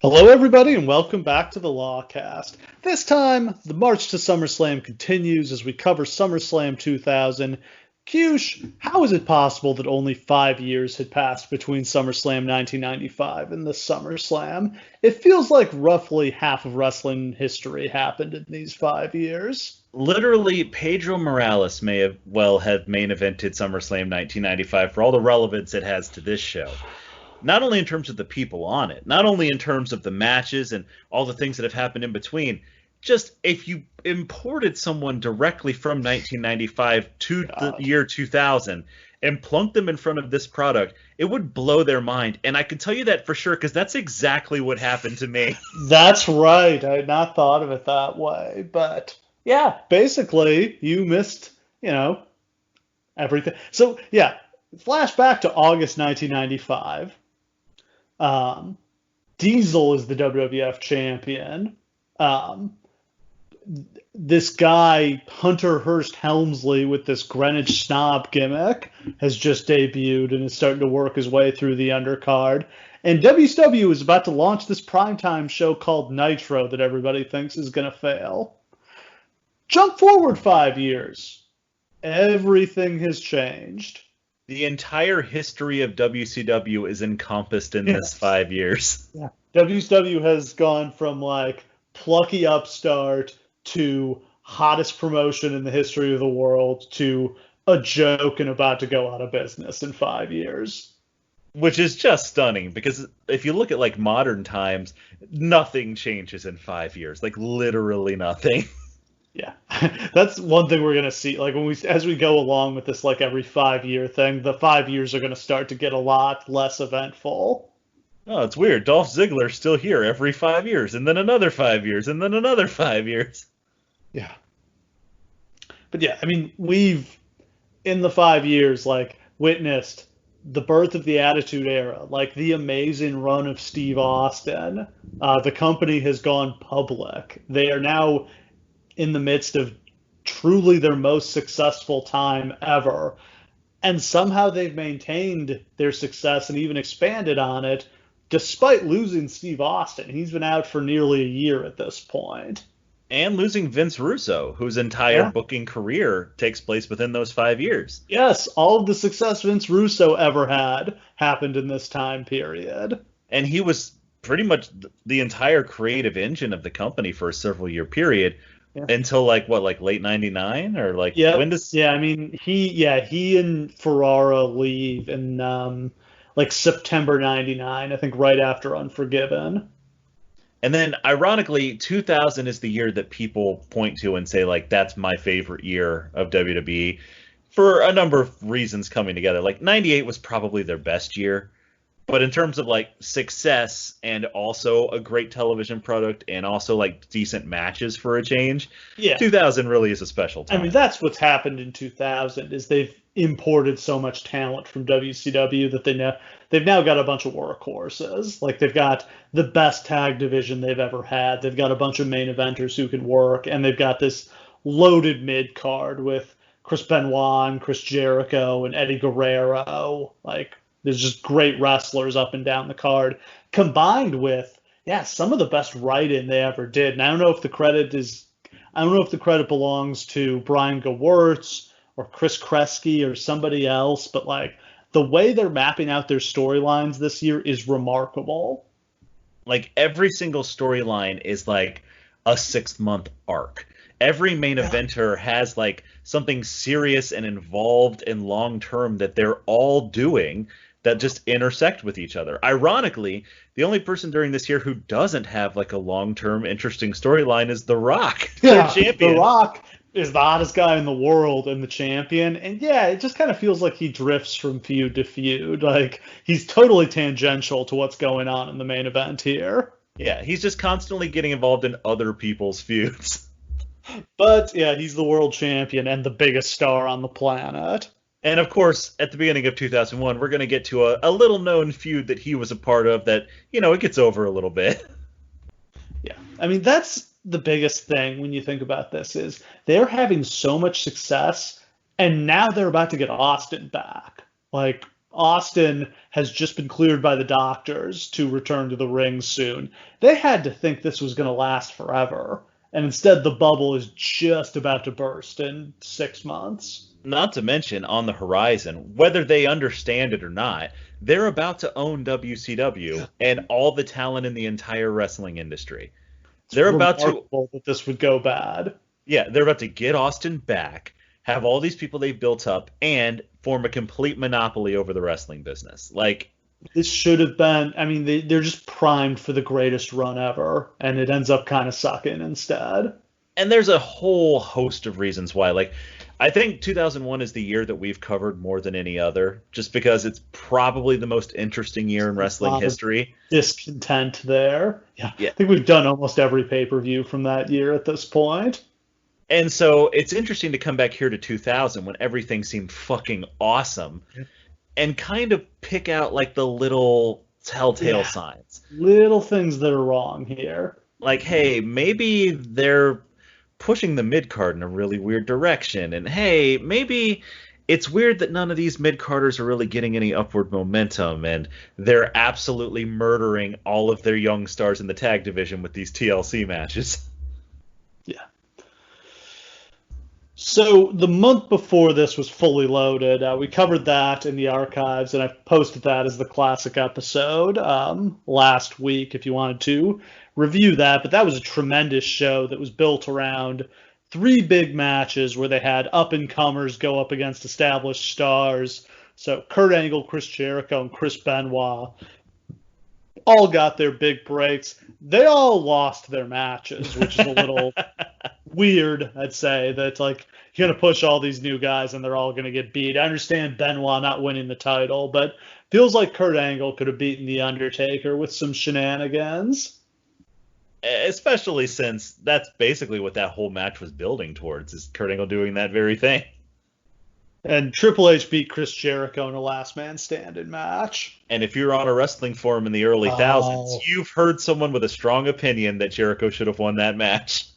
Hello, everybody, and welcome back to the Lawcast. This time, the march to SummerSlam continues as we cover SummerSlam 2000. Kyush, how is it possible that only 5 years had passed between SummerSlam 1995 and this SummerSlam? It feels like roughly half of wrestling history happened in these 5 years. Literally, Pedro Morales may have main evented SummerSlam 1995 for all the relevance it has to this show. Not only in terms of the people on it, not only in terms of the matches and all the things that have happened in between, just if you imported someone directly from 1995 to the year 2000 and plunked them in front of this product, it would blow their mind. And I can tell you that for sure because that's exactly what happened to me. That's right. I had not thought of it that way. But yeah, basically, you missed, everything. So yeah, flashback to August 1995. Diesel is the WWF champion. This guy, Hunter Hearst Helmsley, with this Greenwich Snob gimmick, has just debuted and is starting to work his way through the undercard. And WCW is about to launch this primetime show called Nitro that everybody thinks is going to fail. Jump forward 5 years. Everything has changed. The entire history of WCW is encompassed in this 5 years. Yeah. WCW has gone from like plucky upstart to hottest promotion in the history of the world to a joke and about to go out of business in 5 years. Which is just stunning because if you look at like modern times, nothing changes in 5 years. Like literally nothing. Yeah, that's one thing we're gonna see. Like as we go along with this, like every 5 year thing, the 5 years are gonna start to get a lot less eventful. Oh, it's weird. Dolph Ziggler's still here every 5 years, and then another 5 years, and then another 5 years. Yeah, but yeah, I mean, we've in the 5 years like witnessed the birth of the Attitude Era, like the amazing run of Steve Austin. The company has gone public. They are now in the midst of truly their most successful time ever. And somehow they've maintained their success and even expanded on it despite losing Steve Austin. He's been out for nearly a year at this point. And losing Vince Russo, whose entire booking career takes place within those 5 years. Yes, all of the success Vince Russo ever had happened in this time period. And he was pretty much the entire creative engine of the company for a several year period. Yeah. Until like late '99 or like when does? Yeah, I mean he and Ferrara leave in like September '99, I think right after Unforgiven. And then ironically, 2000 is the year that people point to and say like that's my favorite year of WWE for a number of reasons coming together. Like '98 was probably their best year. But in terms of like success and also a great television product and also like decent matches for a change, 2000 really is a special time. I mean, that's what's happened in 2000 is they've imported so much talent from WCW that they've now got a bunch of workhorses. Like they've got the best tag division they've ever had. They've got a bunch of main eventers who can work, and they've got this loaded mid card with Chris Benoit and Chris Jericho and Eddie Guerrero. Like, there's just great wrestlers up and down the card, combined with, some of the best writing they ever did. And I don't know if the credit belongs to Brian Gewirtz or Chris Kresge or somebody else, but like the way they're mapping out their storylines this year is remarkable. Like every single storyline is like a 6-month arc. Every main eventer has like something serious and involved and long term that they're all doing that just intersect with each other. Ironically, the only person during this year who doesn't have like a long-term interesting storyline is The Rock, their champion. The Rock is the hottest guy in the world and the champion. And it just kind of feels like he drifts from feud to feud. Like he's totally tangential to what's going on in the main event here. Yeah, he's just constantly getting involved in other people's feuds. But he's the world champion and the biggest star on the planet. And of course, at the beginning of 2001, we're going to get to a little known feud that he was a part of that, it gets over a little bit. Yeah. I mean, that's the biggest thing when you think about this is they're having so much success and now they're about to get Austin back. Like Austin has just been cleared by the doctors to return to the ring soon. They had to think this was going to last forever. And instead, the bubble is just about to burst in 6 months. Not to mention, on the horizon, whether they understand it or not, they're about to own WCW and all the talent in the entire wrestling industry. They're about to that this would go bad. Yeah, they're about to get Austin back, have all these people they've built up, and form a complete monopoly over the wrestling business. Like, this should have been, I mean, they're just primed for the greatest run ever, and it ends up kind of sucking instead. And there's a whole host of reasons why. Like, I think 2001 is the year that we've covered more than any other, just because it's probably the most interesting year in wrestling history. Discontent there. Yeah. I think we've done almost every pay-per-view from that year at this point. And so it's interesting to come back here to 2000 when everything seemed fucking awesome and kind of pick out like the little telltale signs. Little things that are wrong here. Like, hey, maybe they're pushing the mid-card in a really weird direction. And hey, maybe it's weird that none of these mid-carders are really getting any upward momentum. And they're absolutely murdering all of their young stars in the tag division with these TLC matches. Yeah. So the month before this was Fully Loaded. We covered that in the archives, and I posted that as the classic episode last week if you wanted to review that. But that was a tremendous show that was built around 3 big matches where they had up-and-comers go up against established stars. So Kurt Angle, Chris Jericho, and Chris Benoit all got their big breaks. They all lost their matches, which is a little weird, I'd say, that like you're going to push all these new guys and they're all going to get beat. I understand Benoit not winning the title, but feels like Kurt Angle could have beaten The Undertaker with some shenanigans. Especially since that's basically what that whole match was building towards, is Kurt Angle doing that very thing. And Triple H beat Chris Jericho in a last man standing match. And if you're on a wrestling forum in the early thousands, you've heard someone with a strong opinion that Jericho should have won that match.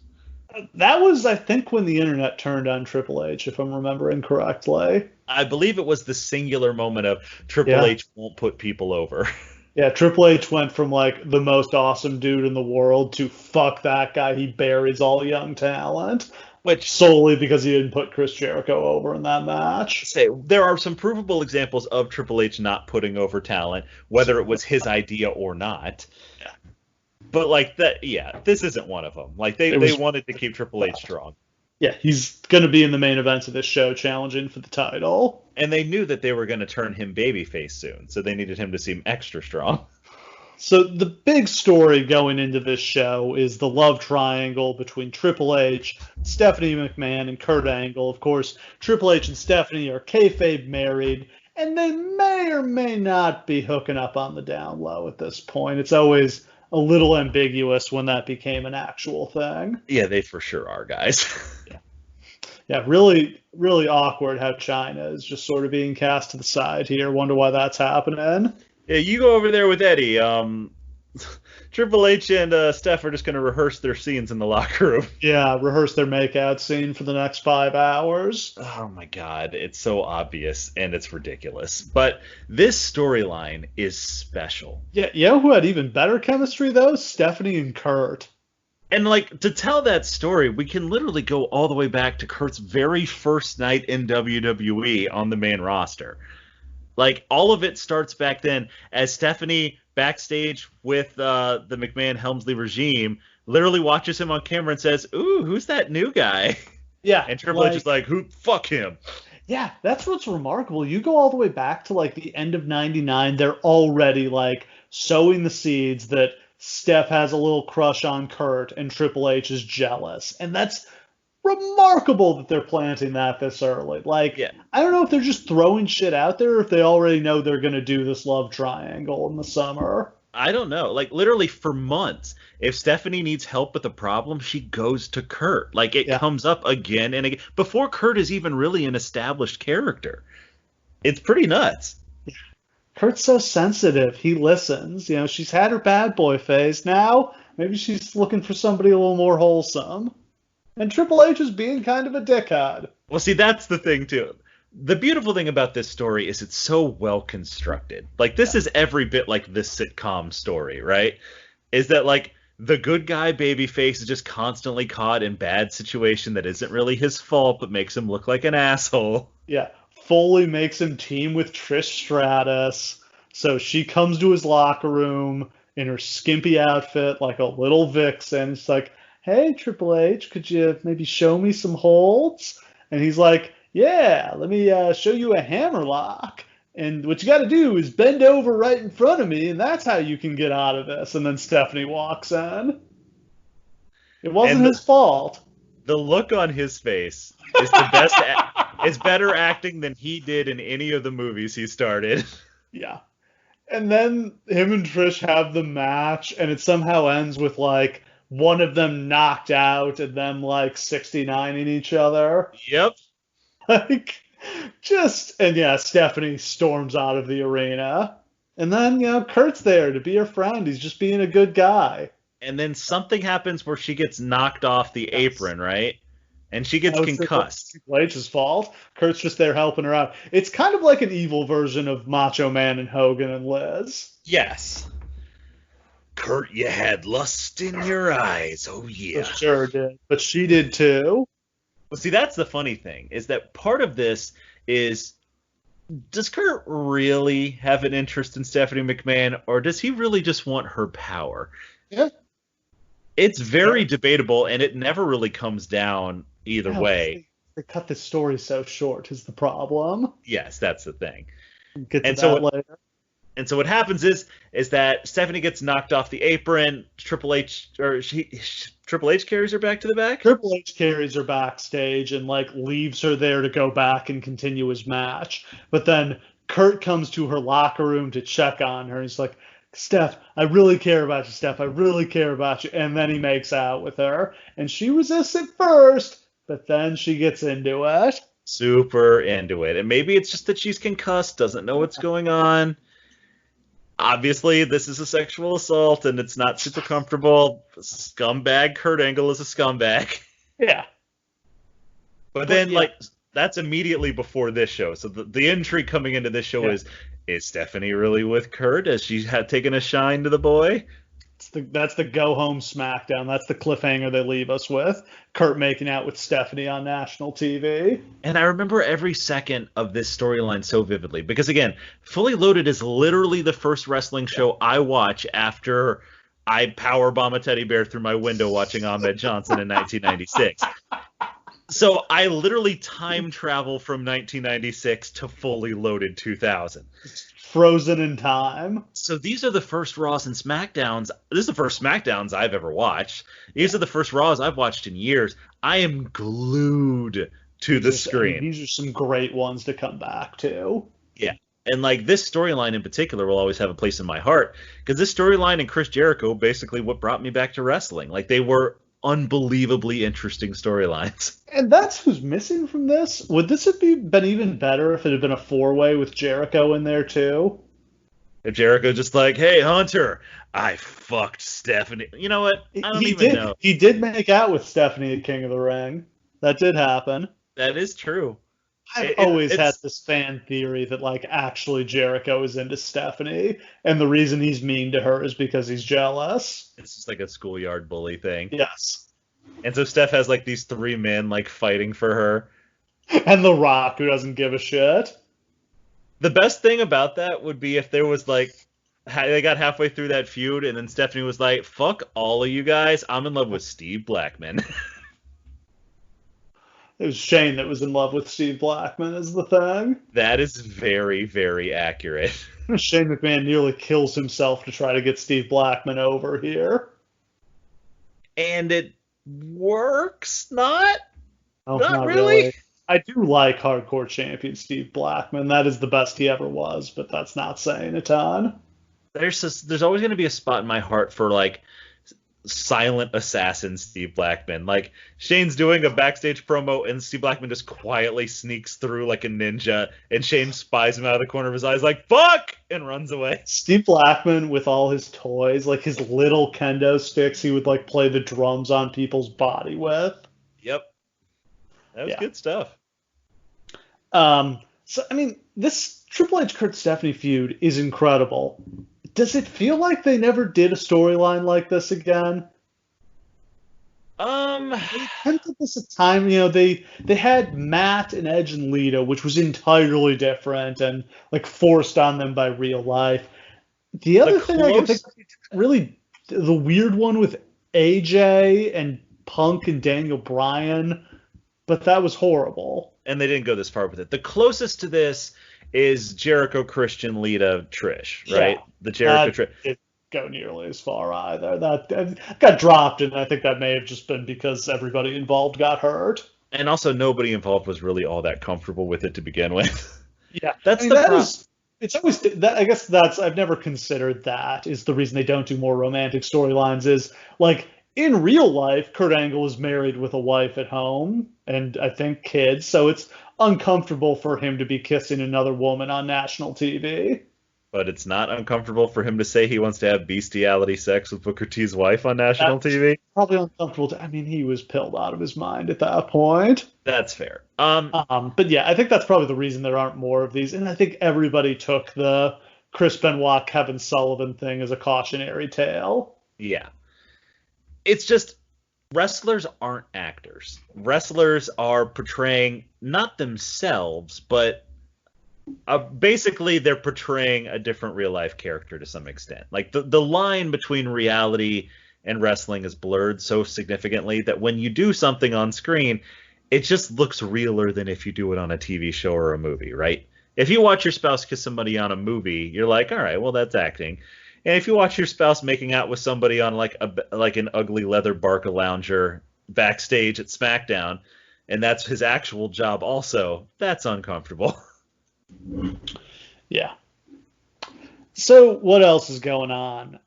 That was, I think, when the internet turned on Triple H, if I'm remembering correctly. I believe it was the singular moment of Triple H won't put people over. Yeah, Triple H went from, like, the most awesome dude in the world to fuck that guy, he buries all young talent. Which solely because he didn't put Chris Jericho over in that match. There are some provable examples of Triple H not putting over talent, whether it was his idea or not. Yeah. But like that, this isn't one of them. Like they wanted to keep Triple H strong. Yeah, he's going to be in the main events of this show, challenging for the title. And they knew that they were going to turn him babyface soon, so they needed him to seem extra strong. So the big story going into this show is the love triangle between Triple H, Stephanie McMahon, and Kurt Angle. Of course, Triple H and Stephanie are kayfabe married, and they may or may not be hooking up on the down low at this point. It's always a little ambiguous when that became an actual thing. Yeah, they for sure are, guys. Yeah, really, really awkward how China is just sort of being cast to the side here. Wonder why that's happening. Yeah, you go over there with Eddie. Triple H and Steph are just going to rehearse their scenes in the locker room. Yeah, rehearse their makeout scene for the next 5 hours. Oh my god, it's so obvious and it's ridiculous. But this storyline is special. Yeah, you know who had even better chemistry, though? Stephanie and Kurt. And, like, to tell that story, we can literally go all the way back to Kurt's very first night in WWE on the main roster. Like, all of it starts back then as Stephanie, backstage with the McMahon-Helmsley regime, literally watches him on camera and says, "Ooh, who's that new guy?" Yeah. And Triple H is like, fuck him. Yeah, that's what's remarkable. You go all the way back to, like, the end of 99, they're already, like, sowing the seeds that Steph has a little crush on Kurt and Triple H is jealous. And that's remarkable that they're planting that this early. Like, I don't know if they're just throwing shit out there or if they already know they're going to do this love triangle in the summer. I don't know. Like, literally for months, if Stephanie needs help with a problem, she goes to Kurt. Like, it comes up again and again before Kurt is even really an established character. It's pretty nuts. Kurt's so sensitive. He listens. You know, she's had her bad boy phase. Now, maybe she's looking for somebody a little more wholesome. And Triple H is being kind of a dickhead. Well, see, that's the thing, too. the beautiful thing about this story is it's so well constructed. Like, this is every bit like this sitcom story, right? Is that, like, the good guy babyface is just constantly caught in bad situation that isn't really his fault, but makes him look like an asshole. Yeah. Foley makes him team with Trish Stratus. So she comes to his locker room in her skimpy outfit like a little vixen. She's like, hey, Triple H, could you maybe show me some holds? And he's like, yeah, let me show you a hammerlock. And what you got to do is bend over right in front of me, and that's how you can get out of this. And then Stephanie walks in. It wasn't his fault. The look on his face is the best. It's better acting than he did in any of the movies he started. Yeah. And then him and Trish have the match, and it somehow ends with, like, one of them knocked out and them, like, 69ing each other. Yep. Like, and yeah, Stephanie storms out of the arena. And then, Kurt's there to be her friend. He's just being a good guy. And then something happens where she gets knocked off the apron, right? And she gets concussed. Triple H's fault. Kurt's just there helping her out. It's kind of like an evil version of Macho Man and Hogan and Liz. Yes. Kurt, you had lust in your eyes. Oh, yeah. Sure did. But she did too. Well, see, that's the funny thing, is that part of this is, does Kurt really have an interest in Stephanie McMahon, or does he really just want her power? Yeah. It's very debatable, and it never really comes down either way. They cut this story so short is the problem. Yes, that's the thing. We'll get to that later. And so what happens is that Stephanie gets knocked off the apron. Triple H carries her back to the back. Triple H carries her backstage and, like, leaves her there to go back and continue his match. But then Kurt comes to her locker room to check on her. He's like, Steph, I really care about you, Steph. I really care about you. And then he makes out with her. And she resists at first, but then she gets into it. Super into it. And maybe it's just that she's concussed, doesn't know what's going on. Obviously, this is a sexual assault, and it's not super comfortable. Scumbag Kurt Angle is a scumbag. Yeah. But then, like, that's immediately before this show. So the intrigue coming into this show is Stephanie really with Kurt? Has she taken a shine to the boy? That's the go-home SmackDown. That's the cliffhanger they leave us with. Kurt making out with Stephanie on national TV. And I remember every second of this storyline so vividly. Because, again, Fully Loaded is literally the first wrestling show I watch after I powerbomb a teddy bear through my window watching Ahmed Johnson in 1996. So I literally time travel from 1996 to Fully Loaded 2000. Frozen in time. So these are the first Raws and SmackDowns. This is the first SmackDowns I've ever watched. These are the first Raws I've watched in years. I am glued to the screen. These are some great ones to come back to. Yeah. And, like, this storyline in particular will always have a place in my heart, because this storyline and Chris Jericho basically what brought me back to wrestling. Like, they were unbelievably interesting storylines. And that's who's missing from this. Would this have been even better if it had been a four-way with Jericho in there too? If Jericho just like, hey, Hunter, I fucked Stephanie. You know what? I don't even know. He did make out with Stephanie at King of the Ring. That did happen. That is true. I've always had this fan theory that, like, actually Jericho is into Stephanie, and the reason he's mean to her is because he's jealous. It's just like a schoolyard bully thing. Yes. And so Steph has, like, these three men, like, fighting for her. And The Rock, who doesn't give a shit. The best thing about that would be if there was, like, they got halfway through that feud, and then Stephanie was like, fuck all of you guys, I'm in love with Steve Blackman. It was Shane that was in love with Steve Blackman is the thing. That is very, very accurate. Shane McMahon nearly kills himself to try to get Steve Blackman over here. And it works? Not really. I do like hardcore champion Steve Blackman. That is the best he ever was, but that's not saying a ton. There's always going to be a spot in my heart for, like, silent assassin Steve Blackman. Like, Shane's doing a backstage promo and Steve Blackman just quietly sneaks through like a ninja, and Shane spies him out of the corner of his eyes like, fuck, and runs away. Steve Blackman with all his toys, like his little kendo sticks he would, like, play the drums on people's body with. Yep. That was good stuff. So I mean, this Triple H Kurt Stephanie feud is incredible. Does it feel like they never did a storyline like this again? Um, They attempted this a time, they had Matt and Edge and Lita, which was entirely different and like forced on them by real life. The the other thing I can think close of, really the weird one with AJ and Punk and Daniel Bryan, but that was horrible. and they didn't go this far with it. The closest to this is Jericho, Christian, Lita, Trish, right? Yeah, The Jericho that Trish. didn't go nearly as far either. That got dropped, and I think that may have just been because everybody involved got hurt. And also nobody involved was really all that comfortable with it to begin with. Yeah, I That's mean the that problem. is. It's always that. I guess that's. I've never considered that is the reason they don't do more romantic storylines. Is like in real life, Kurt Angle is married with a wife at home and I think kids, so it's uncomfortable for him to be kissing another woman on national TV. But it's not uncomfortable for him to say he wants to have bestiality sex with Booker T's wife on national That's TV. probably uncomfortable. I mean, he was pilled out of his mind at that point. That's fair. But yeah, I think that's probably the reason there aren't more of these. And I think everybody took the Chris Benoit, Kevin Sullivan thing as a cautionary tale. Yeah. It's just wrestlers aren't actors. Wrestlers are portraying not themselves, but basically they're portraying a different real life character to some extent. Like the line between reality and wrestling is blurred so significantly that when you do something on screen, it just looks realer than if you do it on a TV show or a movie, right? If you watch your spouse kiss somebody on a movie, you're like, all right, well, that's acting. And if you watch your spouse making out with somebody on like an ugly leather Barca lounger backstage at SmackDown, and that's his actual job also, that's uncomfortable. Yeah. So what else is going on?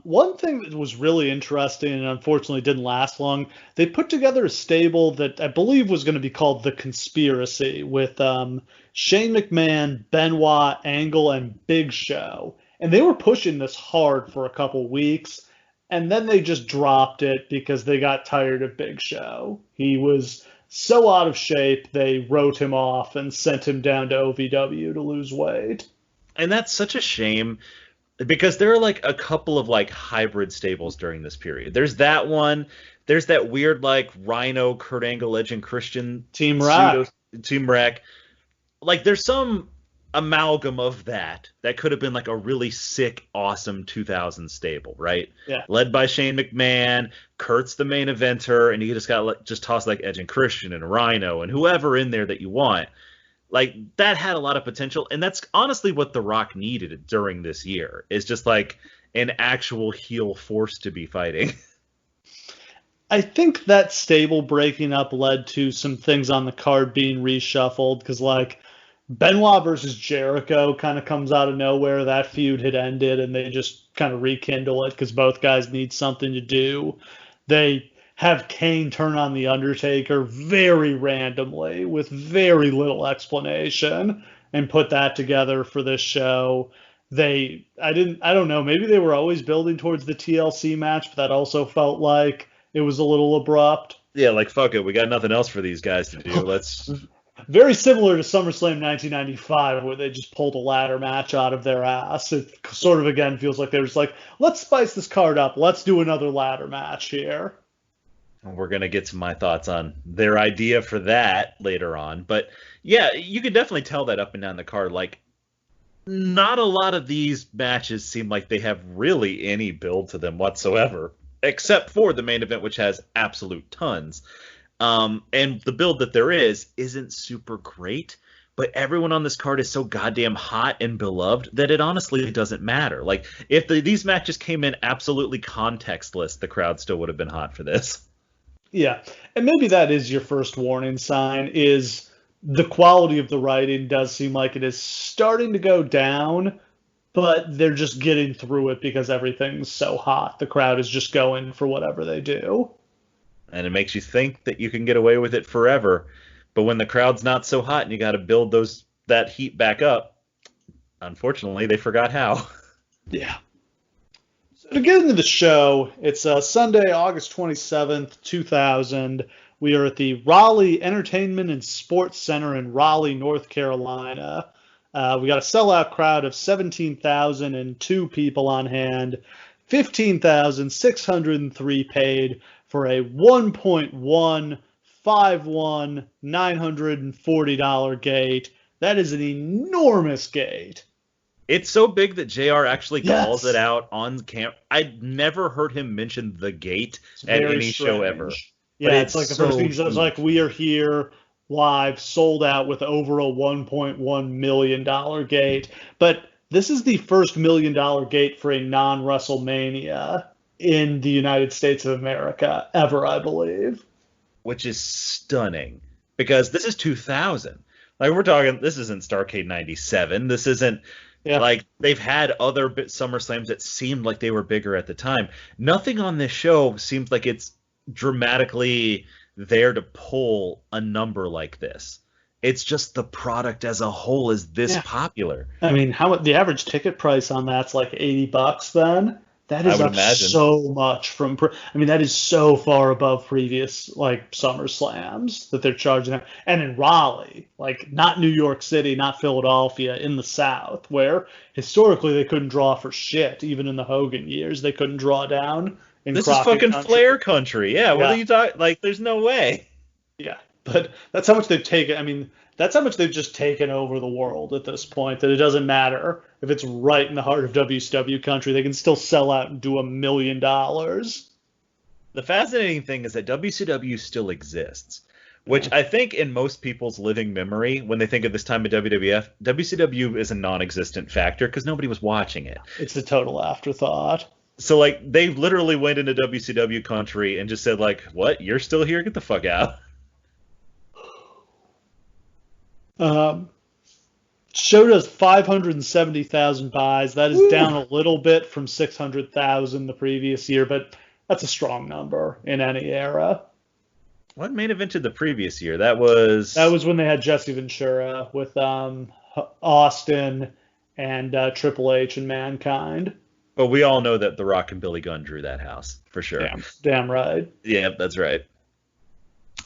One thing that was really interesting and unfortunately didn't last long, they put together a stable that I believe was going to be called The Conspiracy with Shane McMahon, Benoit, Angle, and Big Show. And they were pushing this hard for a couple weeks, and then they just dropped it because they got tired of Big Show. He was so out of shape, they wrote him off and sent him down to OVW to lose weight. And that's such a shame because there are like a couple of like hybrid stables during this period. There's that one. There's that weird like Rhino, Kurt Angle, Edge, and Christian Team Rock. Team Wreck. Like there's some amalgam of that could have been like a really sick, awesome 2000 stable, right? Yeah. Led by Shane McMahon. Kurt's the main eventer, and you just got just toss like Edge and Christian and Rhino and whoever in there that you want. Like that had a lot of potential, and that's honestly what The Rock needed during this year is just like an actual heel force to be fighting. I think that stable breaking up led to some things on the card being reshuffled because like Benoit versus Jericho kind of comes out of nowhere. That feud had ended, and they just kind of rekindle it because both guys need something to do. They have Kane turn on the Undertaker very randomly with very little explanation and put that together for this show. I don't know, maybe they were always building towards the TLC match, but that also felt like it was a little abrupt. Yeah, like fuck it, we got nothing else for these guys to do. Let's Very similar to SummerSlam 1995, where they just pulled a ladder match out of their ass. It sort of, again, feels like they were just like, let's spice this card up. Let's do another ladder match here. We're going to get to my thoughts on their idea for that later on. But yeah, you can definitely tell that up and down the card. Like, not a lot of these matches seem like they have really any build to them whatsoever, except for the main event, which has absolute tons. And the build that there isn't super great, but everyone on this card is so goddamn hot and beloved that it honestly doesn't matter. Like, if these matches came in absolutely contextless, the crowd still would have been hot for this. Yeah, and maybe that is your first warning sign, is the quality of the writing does seem like it is starting to go down, but they're just getting through it because everything's so hot. The crowd is just going for whatever they do. And it makes you think that you can get away with it forever. But when the crowd's not so hot and you got to build that heat back up, unfortunately, they forgot how. Yeah. So to get into the show, it's Sunday, August 27th, 2000. We are at the Raleigh Entertainment and Sports Center in Raleigh, North Carolina. We got a sellout crowd of 17,002 people on hand, 15,603 paid for a $1.151,940 gate. That is an enormous gate. It's so big that JR actually calls Yes. it out on camera. I'd never heard him mention the gate at Very any show strange. ever. Yeah, But it's like the first thing he says, huge. like, we are here live, sold out with over a $1.1 million gate. But this is the first $1 million gate for a non-WrestleMania in the United States of America ever, I believe. Which is stunning because this is 2000. Like we're talking, this isn't Starrcade 97. This isn't like they've had other SummerSlams that seemed like they were bigger at the time. Nothing on this show seems like it's dramatically there to pull a number like this. It's just the product as a whole is this popular. I mean, the average ticket price on that's like $80 then. That is I would up imagine. so much from. I mean, that is so far above previous like SummerSlams that they're charging them. And in Raleigh, like not New York City, not Philadelphia, in the South, where historically they couldn't draw for shit. Even in the Hogan years, they couldn't draw down. This is fucking Flair country. Yeah, what are you talking? Like, there's no way. Yeah, but that's how much they've taken. I mean, that's how much they've just taken over the world at this point, that it doesn't matter if it's right in the heart of WCW country. They can still sell out and do $1 million. The fascinating thing is that WCW still exists, which I think in most people's living memory, when they think of this time of WWF, WCW is a non-existent factor because nobody was watching it. It's a total afterthought. So, like, they literally went into WCW country and just said, like, what? You're still here? Get the fuck out. Show does 570,000 buys. That is down a little bit from 600,000 the previous year, but that's a strong number in any era. What main evented the previous year? That was when they had Jesse Ventura with Austin and Triple H and Mankind. But we all know that The Rock and Billy Gunn drew that house, for sure. Damn right. Yeah, that's right.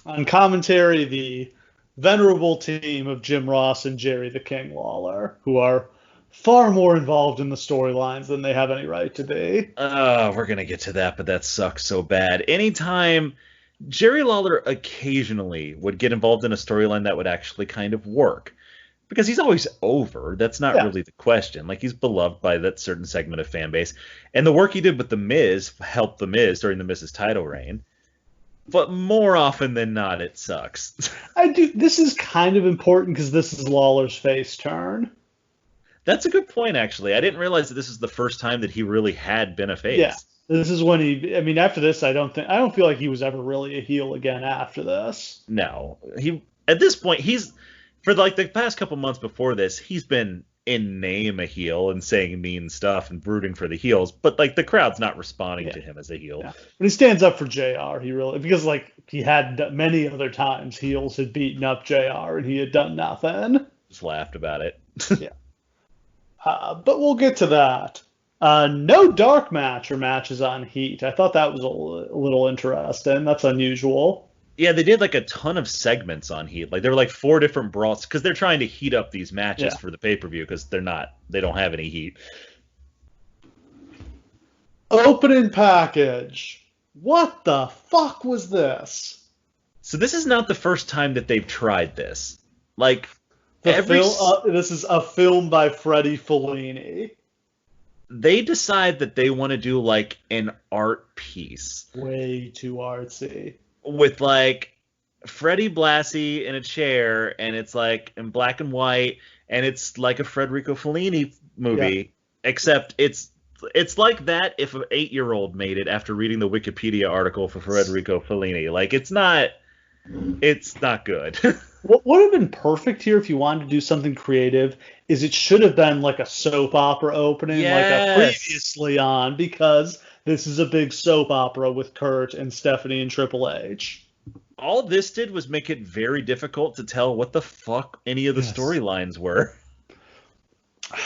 On commentary, the venerable team of Jim Ross and Jerry the King Lawler, who are far more involved in the storylines than they have any right to be. We're going to get to that, but that sucks so bad. Anytime Jerry Lawler occasionally would get involved in a storyline that would actually kind of work. Because he's always over. That's not really the question. Like, he's beloved by that certain segment of fan base. And the work he did with The Miz helped The Miz during The Miz's title reign. But more often than not, it sucks. This is kind of important because this is Lawler's face turn. That's a good point, actually. I didn't realize that this is the first time that he really had been a face. Yeah. This is when after this, I don't feel like he was ever really a heel again after this. No. At this point, for like the past couple months before this, he's been in name a heel and saying mean stuff and brooding for the heels, but like the crowd's not responding to him as a heel. Yeah. When he stands up for JR, because like he had many other times heels had beaten up JR and he had done nothing. Just laughed about it. Yeah. But we'll get to that. No dark match or matches on Heat. I thought that was a little interesting. That's unusual. Yeah, they did like a ton of segments on Heat. Like there were like 4 different brawls because they're trying to heat up these matches for the pay-per-view because they don't have any heat. Opening package. What the fuck was this? So this is not the first time that they've tried this. Like this is a film by Freddie Fellini. They decide that they want to do like an art piece. Way too artsy. With like Freddie Blassie in a chair, and it's like in black and white, and it's like a Federico Fellini movie, except it's like that if an 8-year-old made it after reading the Wikipedia article for Federico Fellini. Like it's not good. What would have been perfect here if you wanted to do something creative is it should have been like a soap opera opening, like a Previously On, because this is a big soap opera with Kurt and Stephanie and Triple H. All this did was make it very difficult to tell what the fuck any of the storylines were. I'm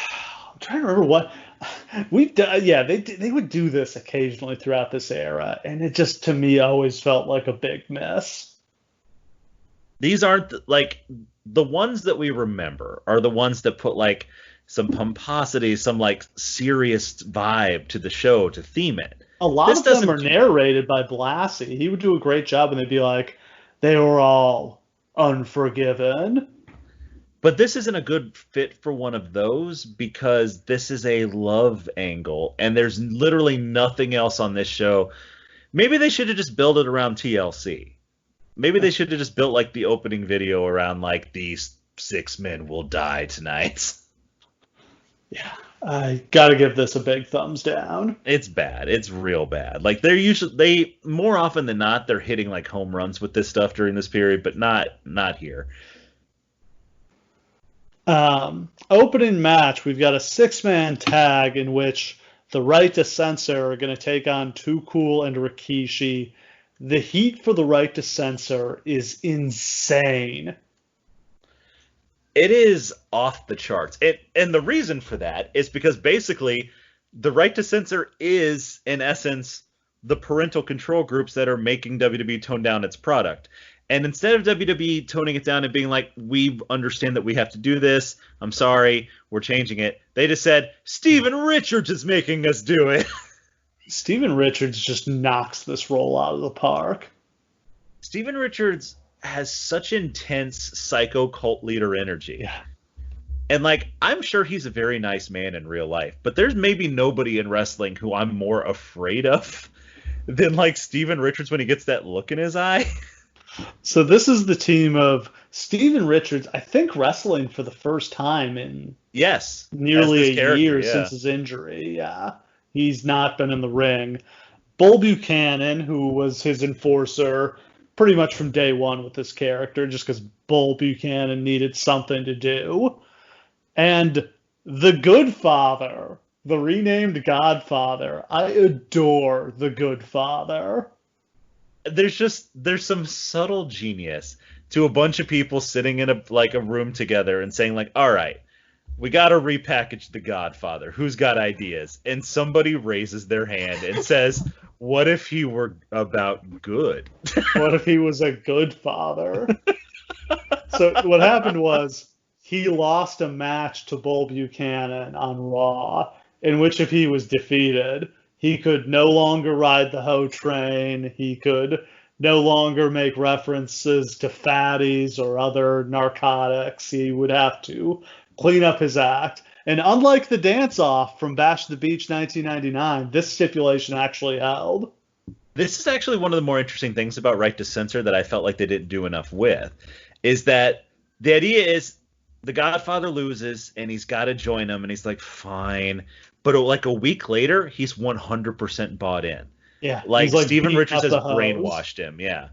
trying to remember what we've done. Yeah, they would do this occasionally throughout this era, and it just to me always felt like a big mess. These aren't like the ones that we remember are the ones that put like some pomposity, some like serious vibe to the show to theme it. A lot This of them doesn't are narrated by Blassie. He would do a great job, and they'd be like, they were all unforgiven. But this isn't a good fit for one of those because this is a love angle, and there's literally nothing else on this show. Maybe they should have just built it around TLC. Maybe they should have just built like the opening video around like these 6 men will die tonight. Yeah, I gotta give this a big thumbs down. It's bad. It's real bad. Like they more often than not they're hitting like home runs with this stuff during this period, but not here. Opening match, we've got a 6-man tag in which the Right to Censor are going to take on Too Cool and Rikishi. The heat for the Right to Censor is insane. It is off the charts. And the reason for that is because basically the Right to Censor is, in essence, the parental control groups that are making WWE tone down its product. And instead of WWE toning it down and being like, we understand that we have to do this, I'm sorry, we're changing it, they just said, Steven Richards is making us do it. Steven Richards just knocks this role out of the park. Steven Richards has such intense psycho cult leader energy. Yeah. And like, I'm sure he's a very nice man in real life, but there's maybe nobody in wrestling who I'm more afraid of than like Steven Richards when he gets that look in his eye. So this is the team of Steven Richards, I think wrestling for the first time in nearly a year since his injury. Yeah. He's not been in the ring. Bull Buchanan, who was his enforcer pretty much from day one with this character, just because Bull Buchanan needed something to do. And the Good Father, the renamed Godfather. I adore the Good Father. There's some subtle genius to a bunch of people sitting in a room together and saying like, all right, we got to repackage the Godfather. Who's got ideas? And somebody raises their hand and says, what if he were about good? What if he was a good father? So what happened was he lost a match to Bull Buchanan on Raw, in which if he was defeated, he could no longer ride the hoe train. He could no longer make references to fatties or other narcotics. He would have to clean up his act. And unlike the dance-off from Bash the Beach 1999, this stipulation actually held. This is actually one of the more interesting things about Right to Censor that I felt like they didn't do enough with, is that the idea is the Godfather loses and he's got to join him, and he's like, fine. But like a week later, he's 100% bought in. Yeah. Like Steven Richards has brainwashed him. Yeah.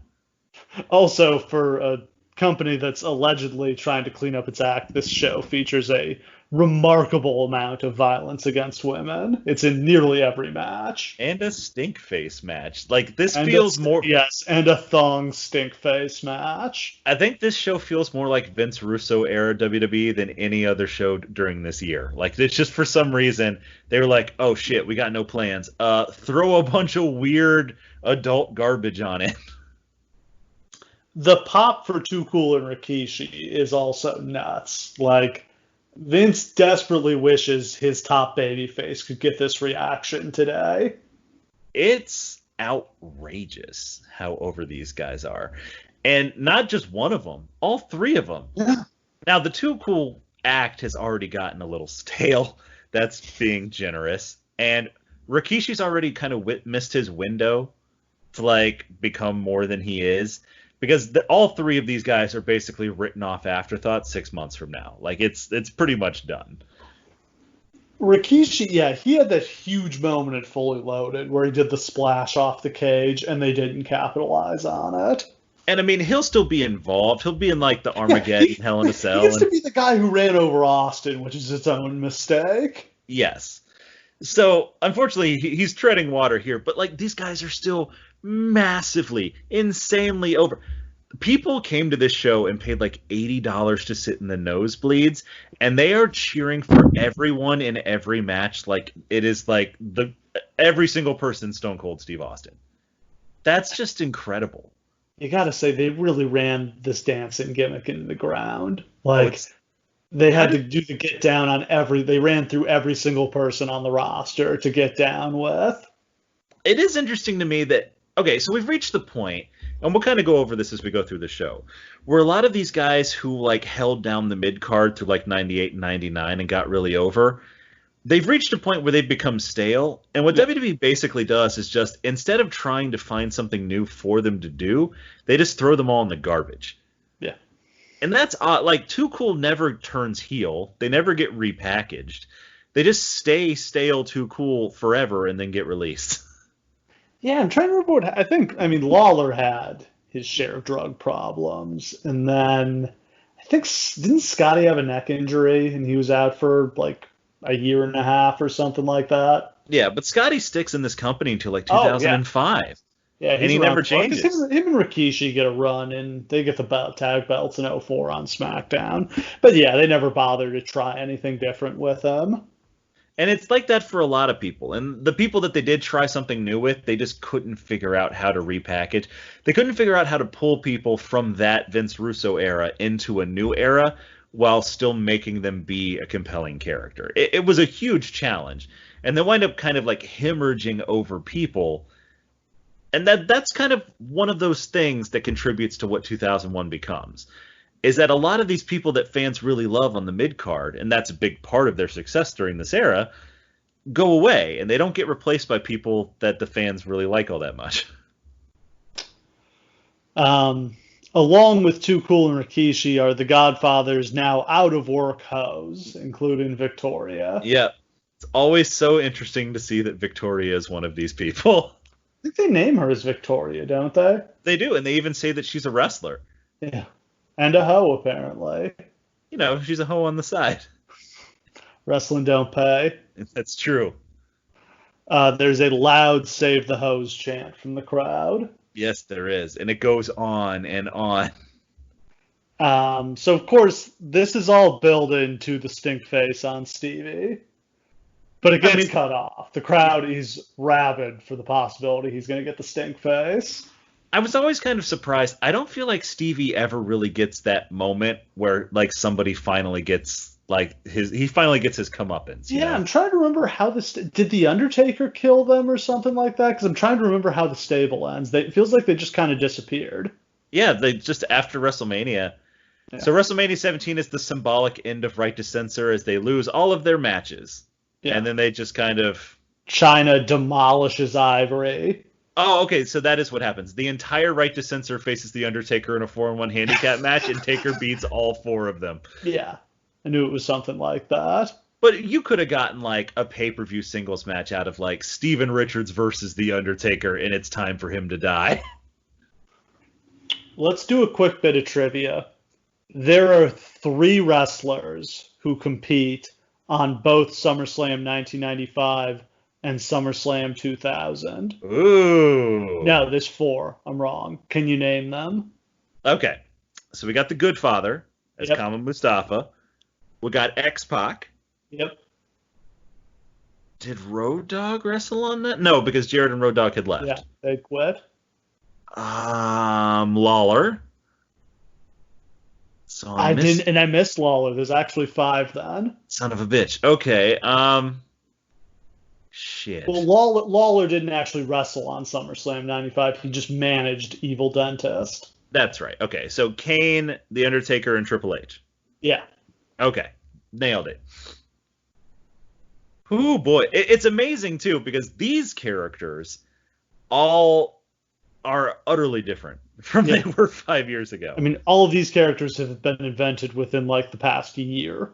Also, for a company that's allegedly trying to clean up its act, this show features a remarkable amount of violence against women. It's in nearly every match. And a stink face match. Like this feels more. Yes, and a thong stink face match. I think this show feels more like Vince Russo era WWE than any other show during this year. Like it's just for some reason they were like, oh shit, we got no plans. Throw a bunch of weird adult garbage on it. The pop for Too Cool and Rikishi is also nuts. Like, Vince desperately wishes his top babyface could get this reaction today. It's outrageous how over these guys are. And not just one of them, all three of them. Yeah. Now, the Too Cool act has already gotten a little stale. That's being generous. And Rikishi's already kind of missed his window to, like, become more than he is. Because all three of these guys are basically written off afterthoughts 6 months from now. Like, it's pretty much done. Rikishi, yeah, he had that huge moment at Fully Loaded where he did the splash off the cage, and they didn't capitalize on it. And, I mean, he'll still be involved. He'll be in, like, the Armageddon Hell in a Cell. He used to be the guy who ran over Austin, which is its own mistake. Yes. So, unfortunately, he's treading water here. But, like, these guys are still massively, insanely over. People came to this show and paid like $80 to sit in the nosebleeds, and they are cheering for everyone in every match like it is like every single person Stone Cold Steve Austin. That's just incredible. you got to say they really ran this dancing gimmick into the ground. Oh, Like it's they how had to did do the get down on every. They ran through every single person on the roster to get down with. it is interesting to me that okay, so we've reached the point, and we'll kind of go over this as we go through the show, where a lot of these guys who like held down the mid card through like 98 and 99 and got really over, they've reached a point where they've become stale. And what Yeah. WWE basically does is just instead of trying to find something new for them to do, they just throw them all in the garbage. Yeah. And that's odd. Like Too Cool never turns heel. They never get repackaged. They just stay stale Too Cool forever and then get released. Yeah, I'm trying to remember what I think. I mean, Lawler had his share of drug problems, and then I think didn't Scotty have a neck injury and he was out for like a year and a half or something like that. Yeah, but Scotty sticks in this company until like Oh yeah, 2005, yeah, and he's he around never for a while, 'cause changes. him and Rikishi get a run and they get the tag belts in '04 on SmackDown. But yeah, they never bothered to try anything different with him. And it's like that for a lot of people. And the people that they did try something new with, they just couldn't figure out how to repackage. They couldn't figure out how to pull people from that Vince Russo era into a new era while still making them be a compelling character. It was a huge challenge. And they wind up kind of like hemorrhaging over people. And that's kind of one of those things that contributes to what 2001 becomes. Is that a lot of these people that fans really love on the mid card, and that's a big part of their success during this era, go away, and they don't get replaced by people that the fans really like all that much. Along with Too Cool and Rikishi are the Godfathers now out of work hoes, including Victoria. Yeah, it's always so interesting to see that Victoria is one of these people. I think they name her as Victoria, don't they? They do, and they even say that she's a wrestler. Yeah. And a hoe, apparently. You know, she's a hoe on the side. Wrestling don't pay. That's true. There's a loud "Save the Hoes" chant from the crowd. Yes, there is, and it goes on and on. So, of course, this is all built into the stink face on Stevie. But it gets cut off. The crowd is rabid for the possibility he's going to get the stink face. I was always kind of surprised. I don't feel like Stevie ever really gets that moment where like somebody finally gets like he finally gets his comeuppance. Yeah, know? I'm trying to remember how did the Undertaker kill them or something like that? Because I'm trying to remember how the stable ends. It feels like they just kind of disappeared. Yeah, they just after WrestleMania. Yeah. So WrestleMania 17 is the symbolic end of Right to Censor as they lose all of their matches. Yeah. And then they just kind of China demolishes Ivory. Oh, okay, so that is what happens. The entire Right to Censor faces the Undertaker in a 4-on-1 handicap match, and Taker beats all four of them. Yeah, I knew it was something like that. But you could have gotten, like, a pay-per-view singles match out of, like, Steven Richards versus the Undertaker, and it's time for him to die. Let's do a quick bit of trivia. There are 3 wrestlers who compete on both SummerSlam 1995 and SummerSlam 2000. Ooh. No, there's 4. I'm wrong. Can you name them? Okay. So we got the Good Father as Kama Mustafa. We got X-Pac. Yep. Did Road Dogg wrestle on that? No, because Jared and Road Dogg had left. Yeah, they quit. Lawler. So I didn't, and I missed Lawler. There's actually 5 then. Son of a bitch. Okay. Shit. Well, Lawler didn't actually wrestle on SummerSlam 95. He just managed Evil Dentist. That's right. Okay, so Kane, The Undertaker, and Triple H. Yeah. Okay. Nailed it. Ooh, boy. It's amazing, too, because these characters all are utterly different from they were 5 years ago. I mean, all of these characters have been invented within, like, the past year.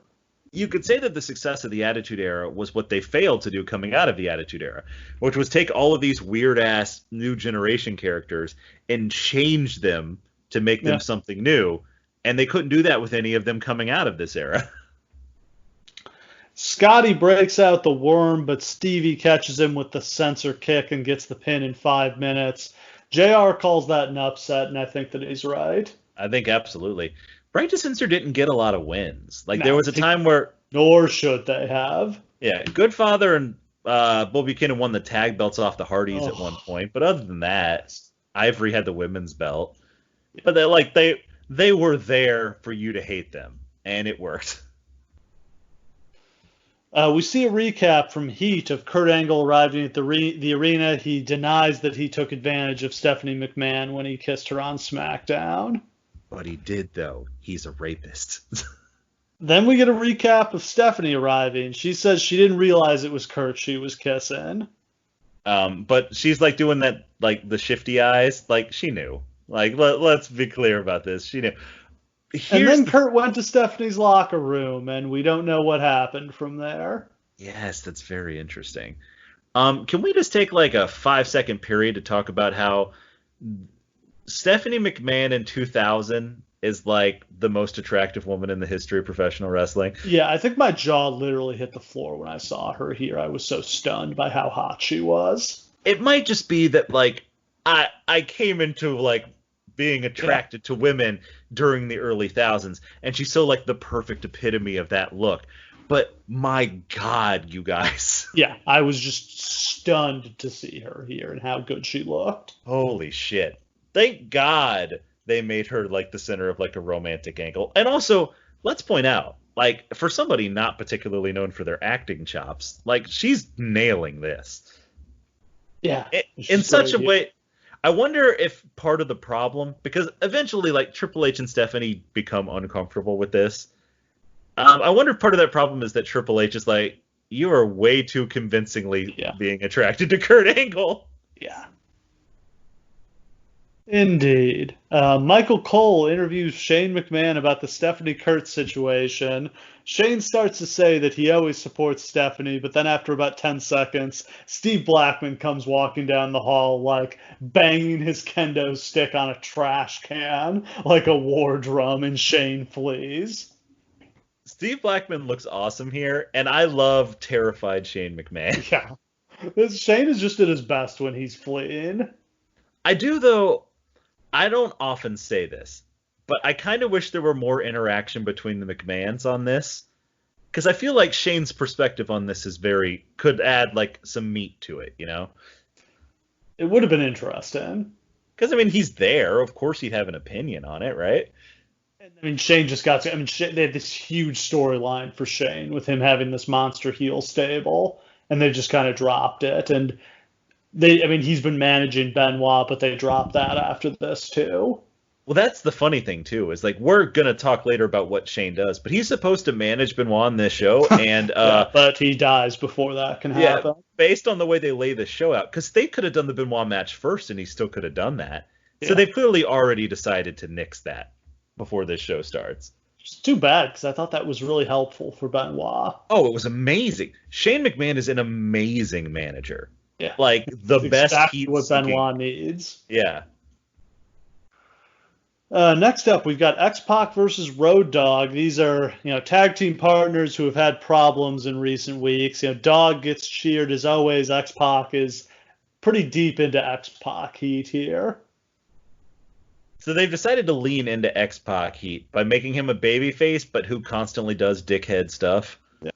You could say that the success of the Attitude Era was what they failed to do coming out of the Attitude Era, which was take all of these weird-ass new generation characters and change them to make them something new, and they couldn't do that with any of them coming out of this era. Scotty breaks out the worm, but Stevie catches him with the censor kick and gets the pin in 5 minutes. JR calls that an upset, and I think that he's right. I think absolutely. Right to Censor didn't get a lot of wins. Like, there was a time where... Nor should they have. Yeah, Goodfather and Bull Buchanan won the tag belts off the Hardys at one point. But other than that, Ivory had the women's belt. But they were there for you to hate them, and it worked. We see a recap from Heat of Kurt Angle arriving at the arena. He denies that he took advantage of Stephanie McMahon when he kissed her on SmackDown. But he did, though. He's a rapist. Then we get a recap of Stephanie arriving. She says she didn't realize it was Kurt she was kissing. But she's like doing that, like the shifty eyes. Like she knew. Like let's be clear about this. She knew. And then Kurt went to Stephanie's locker room, and we don't know what happened from there. Yes, that's very interesting. Can we just take like a 5-second period to talk about how Stephanie McMahon in 2000 is like the most attractive woman in the history of professional wrestling? Yeah, I think my jaw literally hit the floor when I saw her here. I was so stunned by how hot she was. It might just be that like I came into like being attracted to women during the early thousands, and she's so like the perfect epitome of that look. But my God, you guys. Yeah, I was just stunned to see her here and how good she looked. Holy shit. Thank God they made her like the center of like a romantic angle. And also, let's point out, like for somebody not particularly known for their acting chops, like she's nailing this. Yeah. In such a way. I wonder if part of the problem, because eventually like Triple H and Stephanie become uncomfortable with this. I wonder if part of that problem is that Triple H is like, you are way too convincingly being attracted to Kurt Angle. Yeah. Indeed. Michael Cole interviews Shane McMahon about the Stephanie Kurt situation. Shane starts to say that he always supports Stephanie, but then after about 10 seconds, Steve Blackman comes walking down the hall, like banging his kendo stick on a trash can like a war drum, and Shane flees. Steve Blackman looks awesome here, and I love terrified Shane McMahon. Yeah. Shane is just at his best when he's fleeing. I do, though. I don't often say this, but I kind of wish there were more interaction between the McMahons on this, because I feel like Shane's perspective on this is could add like some meat to it, you know? It would have been interesting. Because, I mean, he's there. Of course he'd have an opinion on it, right? I mean, Shane just got to, they had this huge storyline for Shane with him having this monster heel stable, and they just kind of dropped it. And he's been managing Benoit, but they dropped that after this too. Well, that's the funny thing too, is like we're gonna talk later about what Shane does, but he's supposed to manage Benoit on this show, and but he dies before that can happen. Based on the way they lay the show out, because they could have done the Benoit match first, and he still could have done that. So they've clearly already decided to nix that before this show starts. It's too bad, because I thought that was really helpful for Benoit. Oh, it was amazing. Shane McMahon is an amazing manager. Yeah, like the best. Exactly what Benoit needs. Yeah. Next up, we've got X-Pac versus Road Dogg. These are, tag team partners who have had problems in recent weeks. Dogg gets cheered as always. X-Pac is pretty deep into X-Pac heat here. So they've decided to lean into X-Pac heat by making him a babyface, but who constantly does dickhead stuff. Yeah.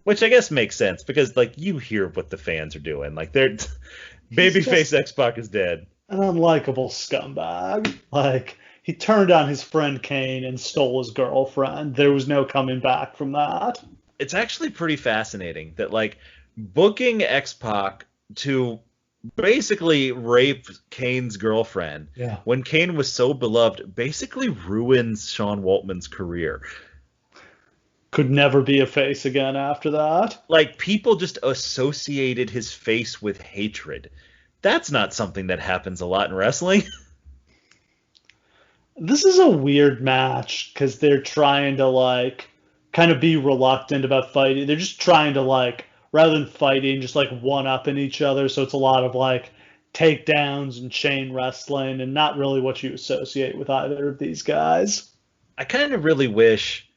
Which I guess makes sense, because like you hear what the fans are doing. Like they're babyface X-Pac is dead. An unlikable scumbag. Like, he turned on his friend Kane and stole his girlfriend. There was no coming back from that. It's actually pretty fascinating that, like, booking X-Pac to basically rape Kane's girlfriend when Kane was so beloved basically ruins Sean Waltman's career. Could never be a face again after that. Like, people just associated his face with hatred. That's not something that happens a lot in wrestling. This is a weird match because they're trying to, like, kind of be reluctant about fighting. They're just trying to, like, rather than fighting, just, like, one-upping each other. So it's a lot of, like, takedowns and chain wrestling and not really what you associate with either of these guys. I kind of really wish...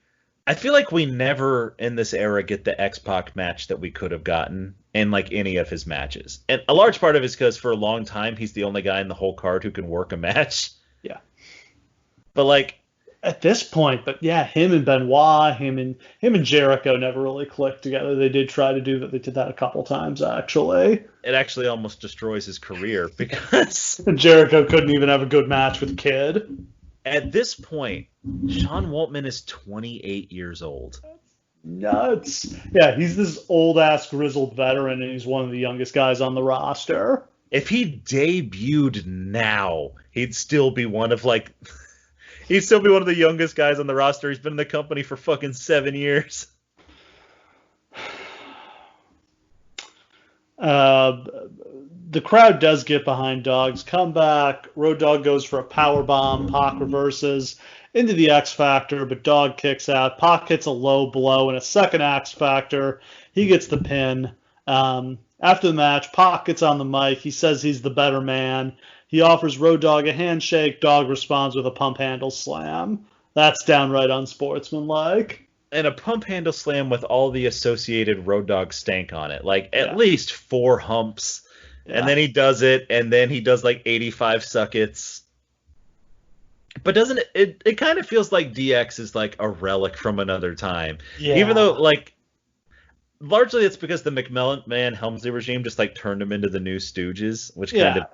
I feel like we never in this era get the X-Pac match that we could have gotten in like any of his matches. And a large part of it is because for a long time he's the only guy in the whole card who can work a match. Yeah. But like at this point, but yeah, him and Benoit, him and Jericho never really clicked together. They did try to do that. They did that a couple times actually. It actually almost destroys his career because Jericho couldn't even have a good match with Kid. at this point, Sean Waltman is 28 years old. Nuts. Yeah, he's this old ass grizzled veteran, and he's one of the youngest guys on the roster. If he debuted now, he'd still be one of like he'd still be one of the youngest guys on the roster. He's been in the company for fucking 7 years. The crowd does get behind Dog's comeback. Road Dogg goes for a power bomb. Pac reverses into the X Factor, but Dogg kicks out. Pac hits a low blow and a second X Factor. He gets the pin. After the match, Pac gets on the mic. He says he's the better man. He offers Road Dogg a handshake. Dogg responds with a pump handle slam. That's downright unsportsmanlike. And a pump handle slam with all the associated Road Dogg stank on it. Like, at least 4 humps. Yeah. And then he does it, and then he does like 85 suckets. But doesn't it kind of feels like DX is like a relic from another time. Yeah. Even though, like, largely it's because the McMahon Helmsley regime just like turned him into the new Stooges, which kind of.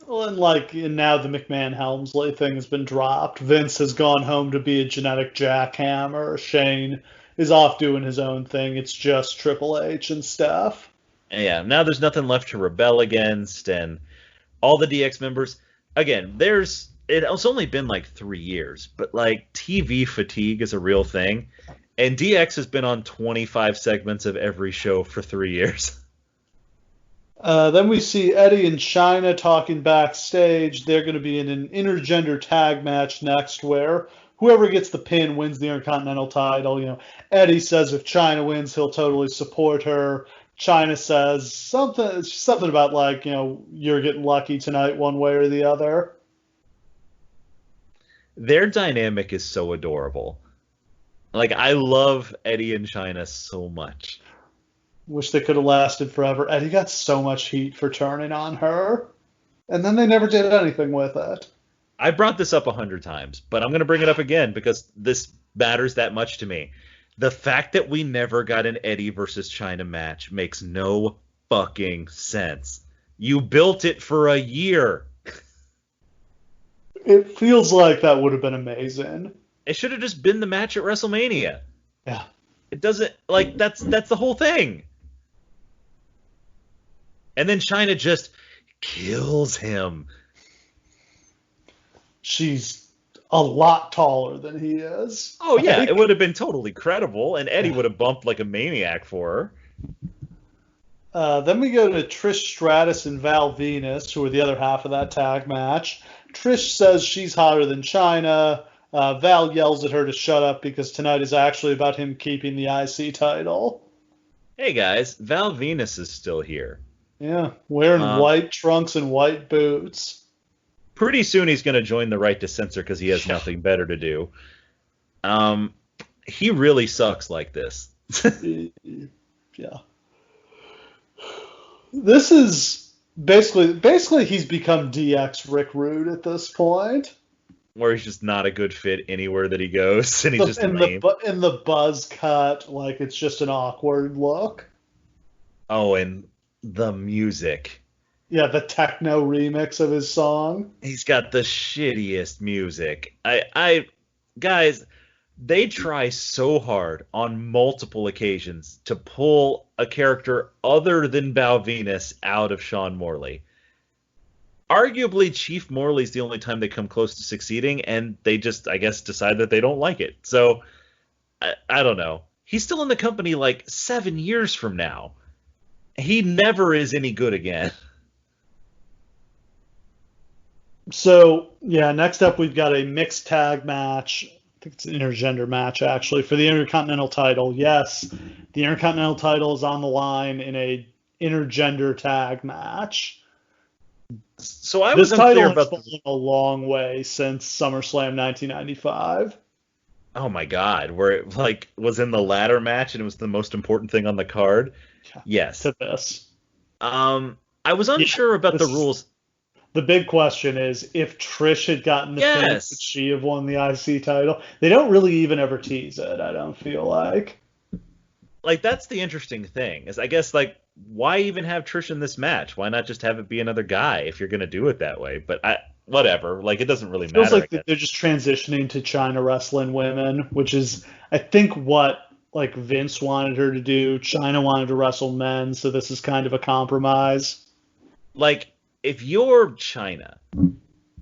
Well, and now the McMahon Helmsley thing has been dropped. Vince has gone home to be a genetic jackhammer. Shane is off doing his own thing. It's just Triple H and stuff. Yeah, now there's nothing left to rebel against, and all the DX members. Again, it's only been like 3 years, but like TV fatigue is a real thing. And DX has been on 25 segments of every show for 3 years. Then we see Eddie and Chyna talking backstage. They're going to be in an intergender tag match next where whoever gets the pin wins the Intercontinental title. You know, Eddie says if Chyna wins, he'll totally support her. Chyna says something about like, you know, you're getting lucky tonight one way or the other. Their dynamic is so adorable. Like, I love Eddie and Chyna so much. Wish they could have lasted forever. Eddie got so much heat for turning on her, and then they never did anything with it. I brought this up 100 times, but I'm going to bring it up again because this matters that much to me. The fact that we never got an Eddie versus Chyna match makes no fucking sense. You built it for a year. It feels like that would have been amazing. It should have just been the match at WrestleMania. Yeah. It doesn't, like, that's the whole thing. And then Chyna just kills him. She's a lot taller than he is. Oh, yeah. It would have been totally credible, and Eddie would have bumped like a maniac for her. Then we go to Trish Stratus and Val Venus, who are the other half of that tag match. Trish says she's hotter than Chyna. Val yells at her to shut up because tonight is actually about him keeping the IC title. Hey, guys. Val Venus is still here. Yeah, wearing white trunks and white boots. Pretty soon he's going to join the right to censor because he has nothing better to do. He really sucks like this. Yeah. This is basically he's become DX Rick Rude at this point. Where he's just not a good fit anywhere that he goes, and he's just lame. In the buzz cut, like it's just an awkward look. Oh, and the music. Yeah, the techno remix of his song. He's got the shittiest music. Guys, they try so hard on multiple occasions to pull a character other than Val Venus out of Sean Morley. Arguably, Chief Morley's the only time they come close to succeeding, and they just, I guess, decide that they don't like it. So, I don't know. He's still in the company like 7 years from now. He never is any good again. So, yeah, next up we've got a mixed tag match. I think it's an intergender match, actually, for the Intercontinental title. Yes, the Intercontinental title is on the line in a intergender tag match. So I was unclear about a long way since SummerSlam 1995. Oh my God, where it like was in the ladder match and it was the most important thing on the card. Yeah, yes. To this. I was unsure about the rules. the big question is if Trish had gotten the pin, would Yes. she have won the IC title? They don't really even ever tease it, I don't feel like. Like that's the interesting thing is I guess like why even have Trish in this match? Why not just have it be another guy if you're gonna do it that way? But whatever. Like it doesn't really Feels matter. like they're just transitioning to China wrestling women, which is I think what like Vince wanted her to do. China wanted to wrestle men, so this is kind of a compromise. Like if you're China,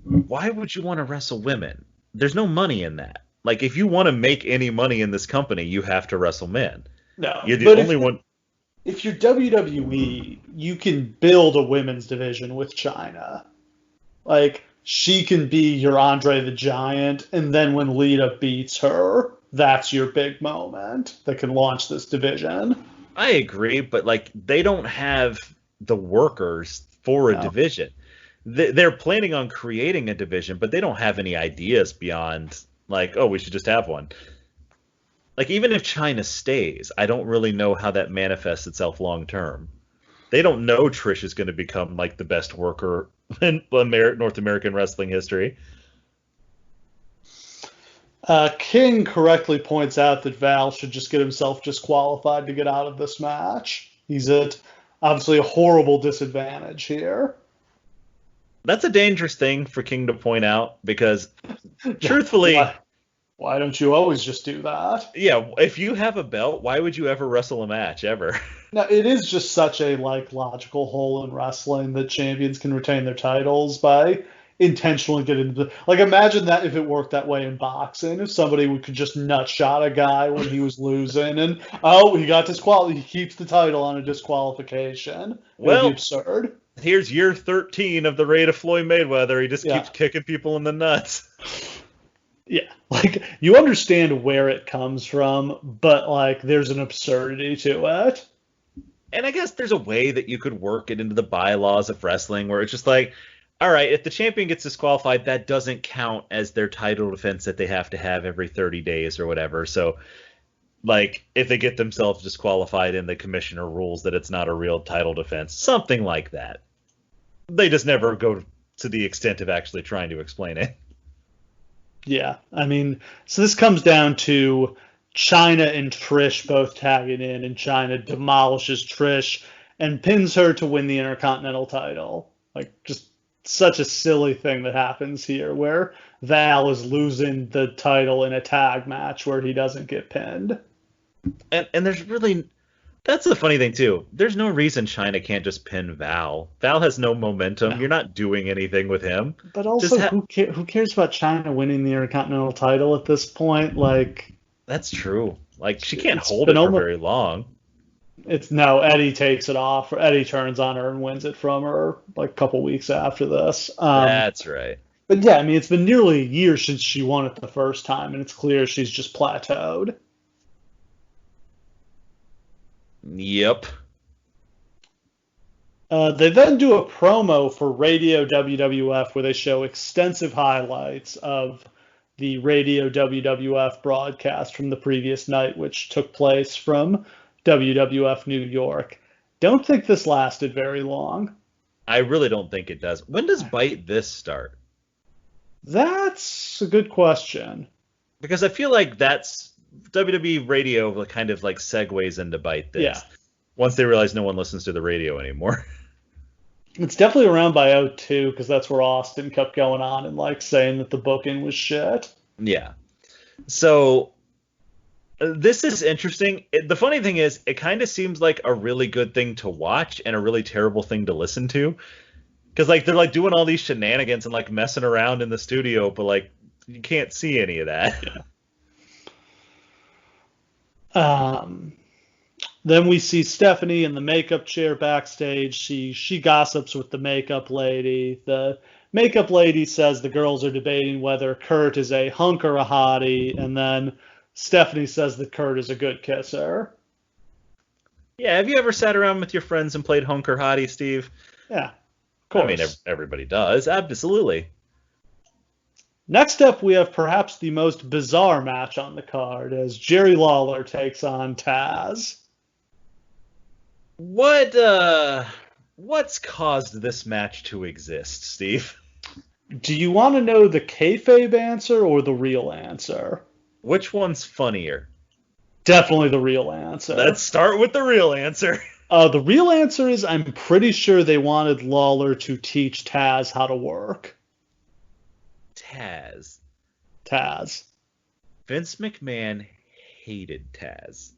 why would you want to wrestle women? There's no money in that. Like if you want to make any money in this company, you have to wrestle men. No, You're the but only one. if you're WWE, you can build a women's division with China. Like she can be your Andre the Giant, and then when Lita beats her, that's your big moment that can launch this division. I agree, but like they don't have the workers for a No. division. They're planning on creating a division, but they don't have any ideas beyond like, oh, we should just have one. Like even if China stays, I don't really know how that manifests itself long term. They don't know Trish is going to become like the best worker in North American wrestling history. King correctly points out that Val should just get himself disqualified to get out of this match. He's at obviously a horrible disadvantage here. That's a dangerous thing for King to point out because, truthfully, why don't you always just do that? Yeah, if you have a belt, why would you ever wrestle a match ever? Now, it is just such a like logical hole in wrestling that champions can retain their titles by intentionally getting into like imagine that if it worked that way in boxing, if somebody could just nut shot a guy when he was losing and he got disqualified, he keeps the title on a disqualification. It would be absurd. Here's year 13 of the reign of Floyd Mayweather. He just keeps kicking people in the nuts. Yeah, like you understand where it comes from, but like there's an absurdity to it. And I guess there's a way that you could work it into the bylaws of wrestling where it's just like, all right, if the champion gets disqualified, that doesn't count as their title defense that they have to have every 30 days or whatever. So, like, if they get themselves disqualified and the commissioner rules that it's not a real title defense, something like that. They just never go to the extent of actually trying to explain it. Yeah, I mean, so this comes down to China and Trish both tagging in, and China demolishes Trish and pins her to win the Intercontinental title. Like, just such a silly thing that happens here, where Val is losing the title in a tag match where he doesn't get pinned. And there's really... That's the funny thing, too. There's no reason China can't just pin Val. Val has no momentum. No. You're not doing anything with him. But also, who cares about China winning the Intercontinental title at this point? Like, that's true. Like, she can't hold it for very long. Eddie takes it off. Eddie turns on her and wins it from her like a couple weeks after this. That's right. But yeah, I mean, it's been nearly a year since she won it the first time, and it's clear she's just plateaued. Yep. They then do a promo for Radio WWF where they show extensive highlights of the Radio WWF broadcast from the previous night, which took place from WWF New York. Don't think this lasted very long. I really don't think it does. When does Bite This start? That's a good question. Because I feel like that's WWE Radio kind of like segues into Bite This. Yeah. Once they realize no one listens to the radio anymore. It's definitely around by 2002 because that's where Austin kept going on and like saying that the booking was shit. Yeah. So this is interesting. The funny thing is, it kind of seems like a really good thing to watch and a really terrible thing to listen to. Because like they're like doing all these shenanigans and like messing around in the studio, but like you can't see any of that. Yeah. Then we see Stephanie in the makeup chair backstage. She gossips with the makeup lady. The makeup lady says the girls are debating whether Kurt is a hunk or a hottie, and then Stephanie says that Kurt is a good kisser. Yeah, have you ever sat around with your friends and played hunk or hottie, Steve? Yeah, of course. I mean, everybody does. Absolutely. Next up, we have perhaps the most bizarre match on the card as Jerry Lawler takes on Tazz. What what's caused this match to exist, Steve? Do you want to know the kayfabe answer or the real answer? Which one's funnier? Definitely the real answer. Let's start with the real answer. The real answer is I'm pretty sure they wanted Lawler to teach Tazz how to work. Tazz. Vince McMahon hated Tazz.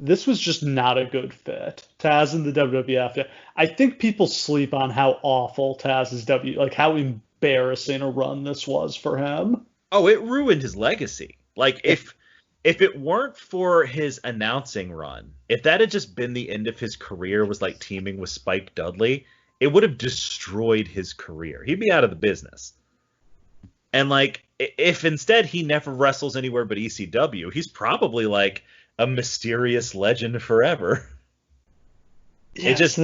This was just not a good fit. Tazz in the WWF. Yeah. I think people sleep on how awful Tazz's like how embarrassing a run this was for him. Oh, it ruined his legacy. Like if it weren't for his announcing run, if that had just been the end of his career, was like teaming with Spike Dudley, it would have destroyed his career. He'd be out of the business. And like if instead he never wrestles anywhere but ECW, he's probably like a mysterious legend forever. Yeah, it's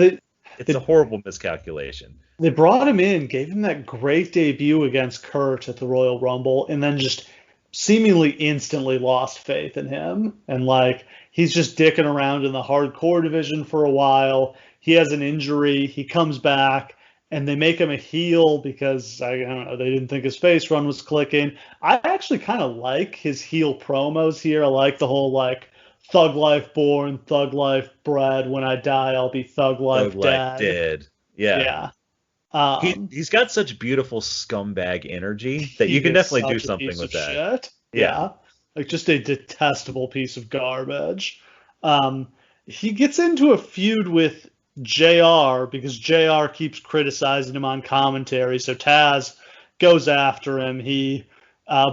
a horrible miscalculation. They brought him in, gave him that great debut against Kurt at the Royal Rumble, and then just seemingly instantly lost faith in him. And like he's just dicking around in the hardcore division for a while. He has an injury. He comes back, and they make him a heel because I don't know, they didn't think his face run was clicking. I actually kind of like his heel promos here. I like the whole like thug life born, thug life bred. When I die, I'll be thug life dead. Yeah. He's got such beautiful scumbag energy that you can definitely do something with that. Shit. Yeah. Like just a detestable piece of garbage. He gets into a feud with JR because JR keeps criticizing him on commentary. So Tazz goes after him. He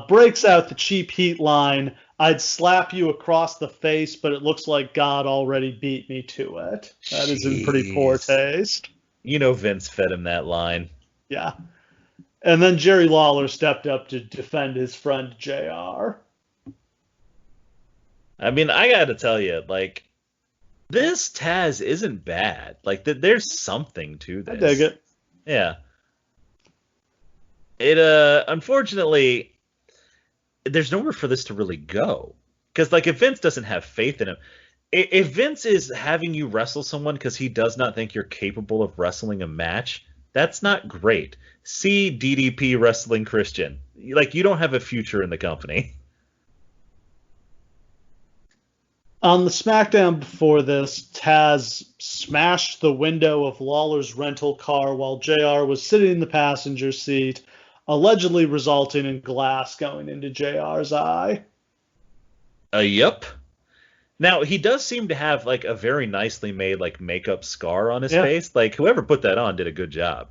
breaks out the cheap heat line. I'd slap you across the face, but it looks like God already beat me to it. That is in pretty poor taste. You know Vince fed him that line. Yeah. And then Jerry Lawler stepped up to defend his friend JR. I mean, I got to tell you, like, this Tazz isn't bad. Like, there's something to this. I dig it. Yeah. It, unfortunately, there's nowhere for this to really go. Because, like, if Vince doesn't have faith in him, if Vince is having you wrestle someone because he does not think you're capable of wrestling a match, that's not great. See DDP Wrestling Christian. Like, you don't have a future in the company. On the SmackDown before this, Tazz smashed the window of Lawler's rental car while JR was sitting in the passenger seat, allegedly resulting in glass going into JR's eye. Yep. Now, he does seem to have, like, a very nicely made, like, makeup scar on his face. Like, whoever put that on did a good job.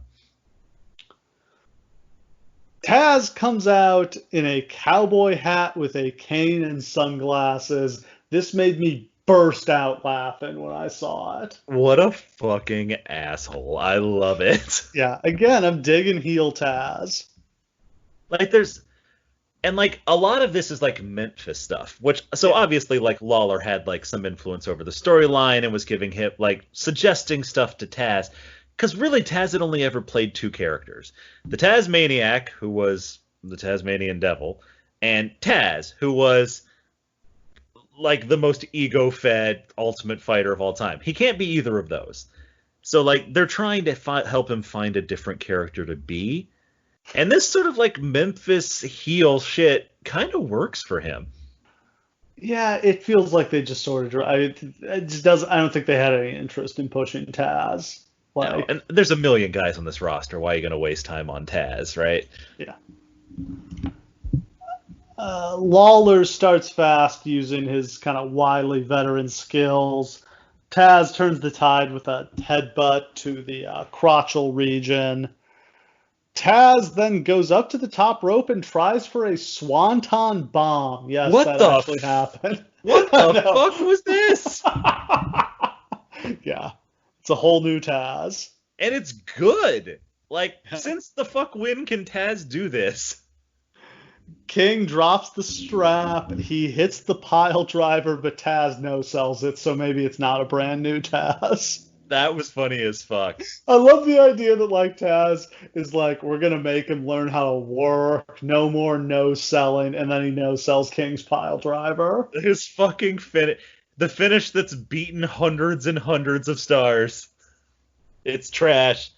Tazz comes out in a cowboy hat with a cane and sunglasses. This made me burst out laughing when I saw it. What a fucking asshole. I love it. Yeah, again, I'm digging heel Tazz. Like, and, like, a lot of this is, like, Memphis stuff, which, so obviously, like, Lawler had, like, some influence over the storyline and was giving him, like, suggesting stuff to Tazz, because really Tazz had only ever played two characters. The Tasmaniac, who was the Tasmanian Devil, and Tazz, who was, like, the most ego-fed ultimate fighter of all time. He can't be either of those. So, like, they're trying to help him find a different character to be. And this sort of like Memphis heel shit kind of works for him. Yeah, it feels like they just sort of. It just doesn't. I don't think they had any interest in pushing Tazz. Like, no, and there's a million guys on this roster. Why are you going to waste time on Tazz, right? Yeah. Lawler starts fast using his kind of wily veteran skills. Tazz turns the tide with a headbutt to the crotchal region. Tazz then goes up to the top rope and tries for a swanton bomb. Yes, that actually happened. What the fuck was this? Yeah, it's a whole new Tazz. And it's good. Like, since the fuck when can Tazz do this? King drops the strap. He hits the pile driver, but Tazz no-sells it, so maybe it's not a brand new Tazz. That was funny as fuck. I love the idea that, like, Tazz is like, we're going to make him learn how to work, no more no-selling, and then he no-sells King's pile driver. His fucking finish. The finish that's beaten hundreds and hundreds of stars. It's trash.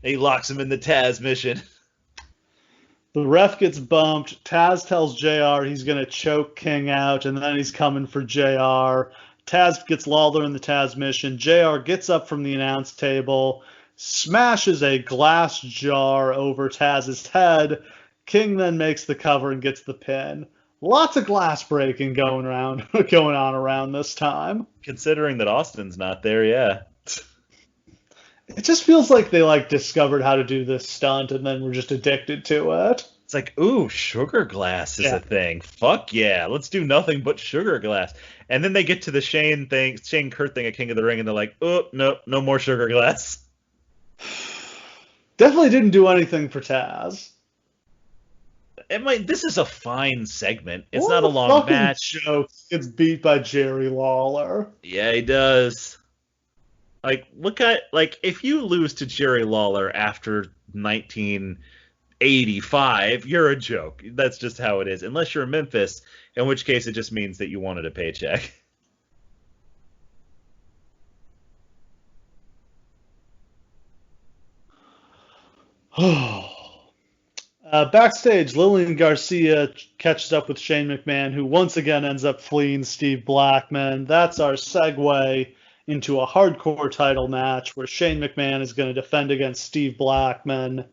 And he locks him in the Tazz mission. The ref gets bumped. Tazz tells JR he's going to choke King out, and then he's coming for JR. Tazz gets Lawler in the Tazz mission. JR gets up from the announce table, smashes a glass jar over Tazz's head. King then makes the cover and gets the pin. Lots of glass breaking going on around this time. Considering that Austin's not there, yeah. It just feels like they discovered how to do this stunt and then were just addicted to it. It's like, ooh, sugar glass is a thing. Fuck yeah, let's do nothing but sugar glass. And then they get to the Shane Kurt thing at King of the Ring, and they're like, oh, no more sugar glass. Definitely didn't do anything for Tazz. This is a fine segment. It's not a long match. Joke gets beat by Jerry Lawler. Yeah, he does. Look at if you lose to Jerry Lawler after 1985, you're a joke. That's just how it is. Unless you're in Memphis, in which case it just means that you wanted a paycheck. Backstage, Lillian Garcia catches up with Shane McMahon, who once again ends up fleeing Steve Blackman. That's our segue into a hardcore title match where Shane McMahon is going to defend against Steve Blackman.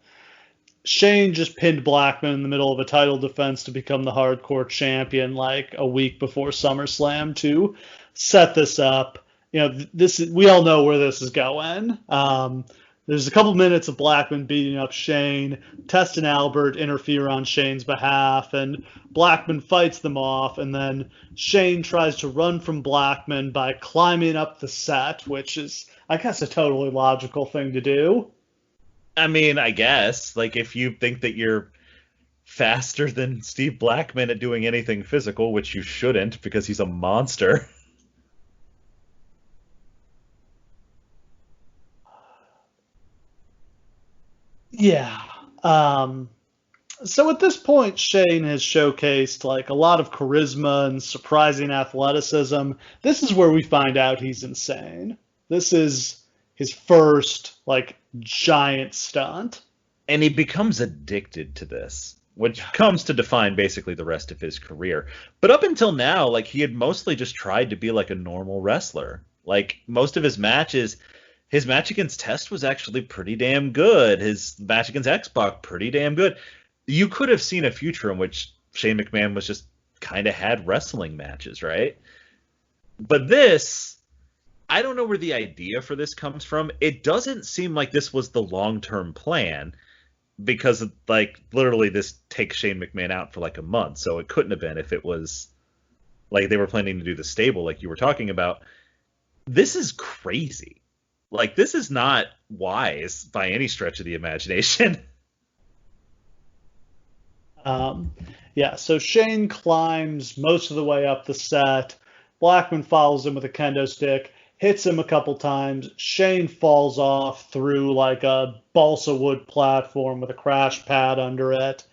Shane just pinned Blackman in the middle of a title defense to become the hardcore champion a week before SummerSlam to set this up. We all know where this is going. There's a couple minutes of Blackman beating up Shane. Test and Albert interfere on Shane's behalf, and Blackman fights them off, and then Shane tries to run from Blackman by climbing up the set, which is, I guess, a totally logical thing to do. I mean, I guess. If you think that you're faster than Steve Blackman at doing anything physical, which you shouldn't because he's a monster. Yeah. So at this point, Shane has showcased a lot of charisma and surprising athleticism. This is where we find out he's insane. This is his first giant stunt. And he becomes addicted to this, which comes to define basically the rest of his career. But up until now, he had mostly just tried to be a normal wrestler. Most of his matches. His match against Test was actually pretty damn good. His match against X-Pac, pretty damn good. You could have seen a future in which Shane McMahon was just kind of had wrestling matches, right? But this, I don't know where the idea for this comes from. It doesn't seem like this was the long-term plan because, literally this takes Shane McMahon out for a month. So it couldn't have been if it was they were planning to do the stable like you were talking about. This is crazy. This is not wise by any stretch of the imagination. So Shane climbs most of the way up the set. Blackman follows him with a kendo stick, hits him a couple times. Shane falls off through a balsa wood platform with a crash pad under it.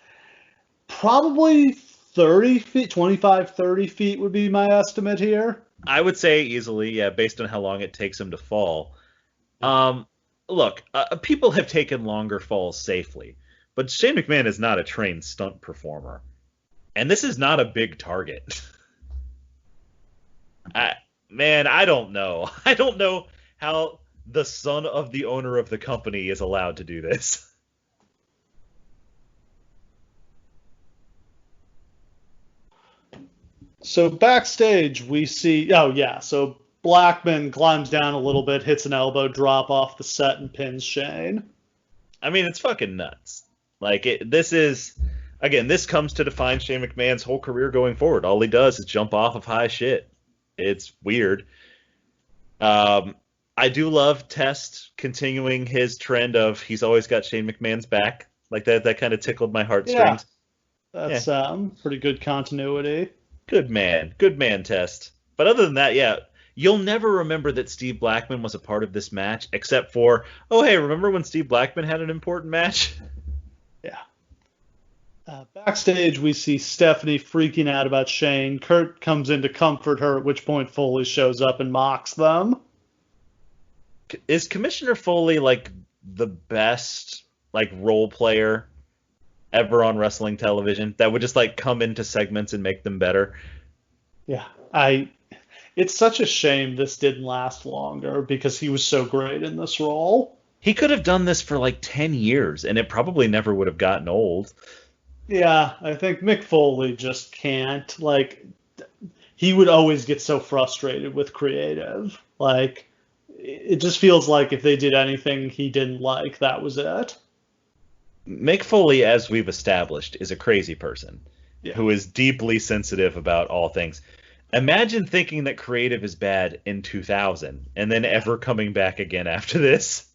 Probably 30 feet, 25, 30 feet would be my estimate here. I would say easily, yeah, based on how long it takes him to fall. Look, people have taken longer falls safely, but Shane McMahon is not a trained stunt performer, and this is not a big target. I don't know. I don't know how the son of the owner of the company is allowed to do this. So backstage, we see, so Blackman climbs down a little bit, hits an elbow drop off the set, and pins Shane. I mean, it's fucking nuts. This comes to define Shane McMahon's whole career going forward. All he does is jump off of high shit. It's weird. I do love Test continuing his trend of he's always got Shane McMahon's back. That kind of tickled my heartstrings. Yeah, that's pretty good continuity. Good man, Test. But other than that, yeah. You'll never remember that Steve Blackman was a part of this match, except for, oh, hey, remember when Steve Blackman had an important match? Yeah. Backstage, we see Stephanie freaking out about Shane. Kurt comes in to comfort her, at which point Foley shows up and mocks them. Is Commissioner Foley like the best like role player ever on wrestling television that would just like come into segments and make them better? Yeah, it's such a shame this didn't last longer because he was so great in this role. He could have done this for like 10 years and it probably never would have gotten old. Yeah, I think Mick Foley just can't. Like, he would always get so frustrated with creative. Like, it just feels like if they did anything he didn't like, that was it. Mick Foley, as we've established, is a crazy person Yeah. who is deeply sensitive about all things. Imagine thinking that creative is bad in 2000 and then ever coming back again after this.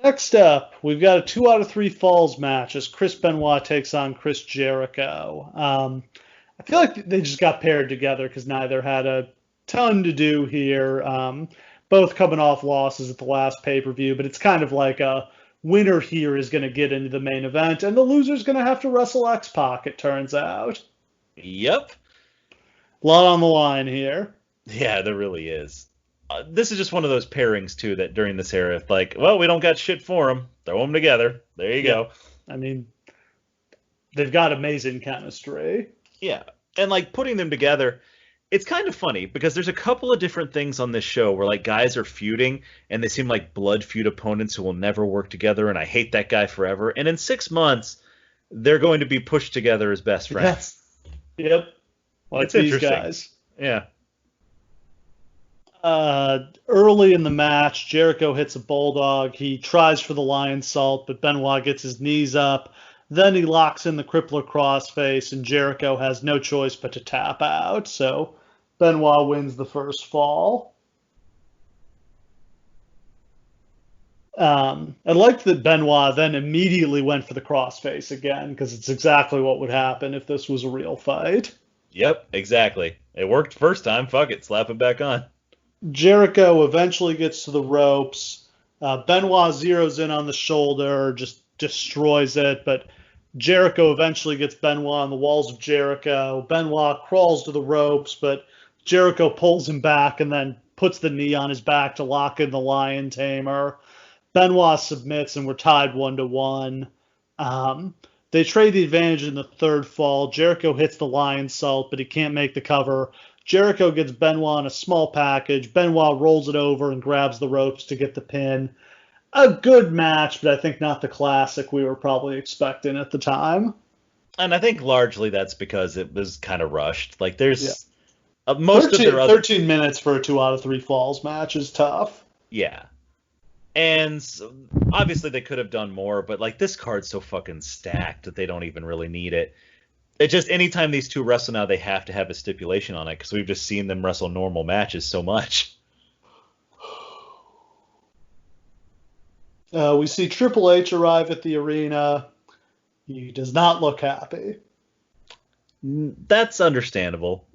Next up, we've got a 2 out of 3 falls match as Chris Benoit takes on Chris Jericho. I feel like they just got paired together because neither had a ton to do here. Both coming off losses at the last pay-per-view, but it's kind of like a winner here is going to get into the main event, and the loser's going to have to wrestle X-Pac, it turns out. Yep. A lot on the line here. Yeah, there really is. This is just one of those pairings, too, that during this era, like, well, we don't got shit for them. Throw them together. There you go. I mean, they've got amazing chemistry. Yeah. And, like, putting them together, it's kind of funny because there's a couple of different things on this show where, like, guys are feuding and they seem like blood feud opponents who will never work together, and I hate that guy forever. And in 6 months, they're going to be pushed together as best friends. Yes. Yep. Like it's these interesting. guys. Yeah. Early in the match, Jericho hits a bulldog. He tries for the lion salt, but Benoit gets his knees up. Then he locks in the crippler crossface, and Jericho has no choice but to tap out. So Benoit wins the first fall. I liked that Benoit then immediately went for the crossface again, because it's exactly what would happen if this was a real fight. Yep, exactly. It worked first time. Fuck it, slap it back on. Jericho eventually gets to the ropes. Benoit zeroes in on the shoulder, just destroys it, but Jericho eventually gets Benoit on the walls of Jericho. Benoit crawls to the ropes, but Jericho pulls him back and then puts the knee on his back to lock in the Lion Tamer. Benoit submits and we're tied 1-1. They trade the advantage in the third fall. Jericho hits the lion salt, but he can't make the cover. Jericho gets Benoit in a small package. Benoit rolls it over and grabs the ropes to get the pin. A good match, but I think not the classic we were probably expecting at the time. And I think largely that's because it was kind of rushed. Like there's most 13, of their other 13 minutes for a 2 out of 3 falls match is tough. Yeah. And so, obviously they could have done more, but like this card's so fucking stacked that they don't even really need it. It just anytime these two wrestle now, they have to have a stipulation on it because we've just seen them wrestle normal matches so much. We see Triple H arrive at the arena. He does not look happy. That's understandable.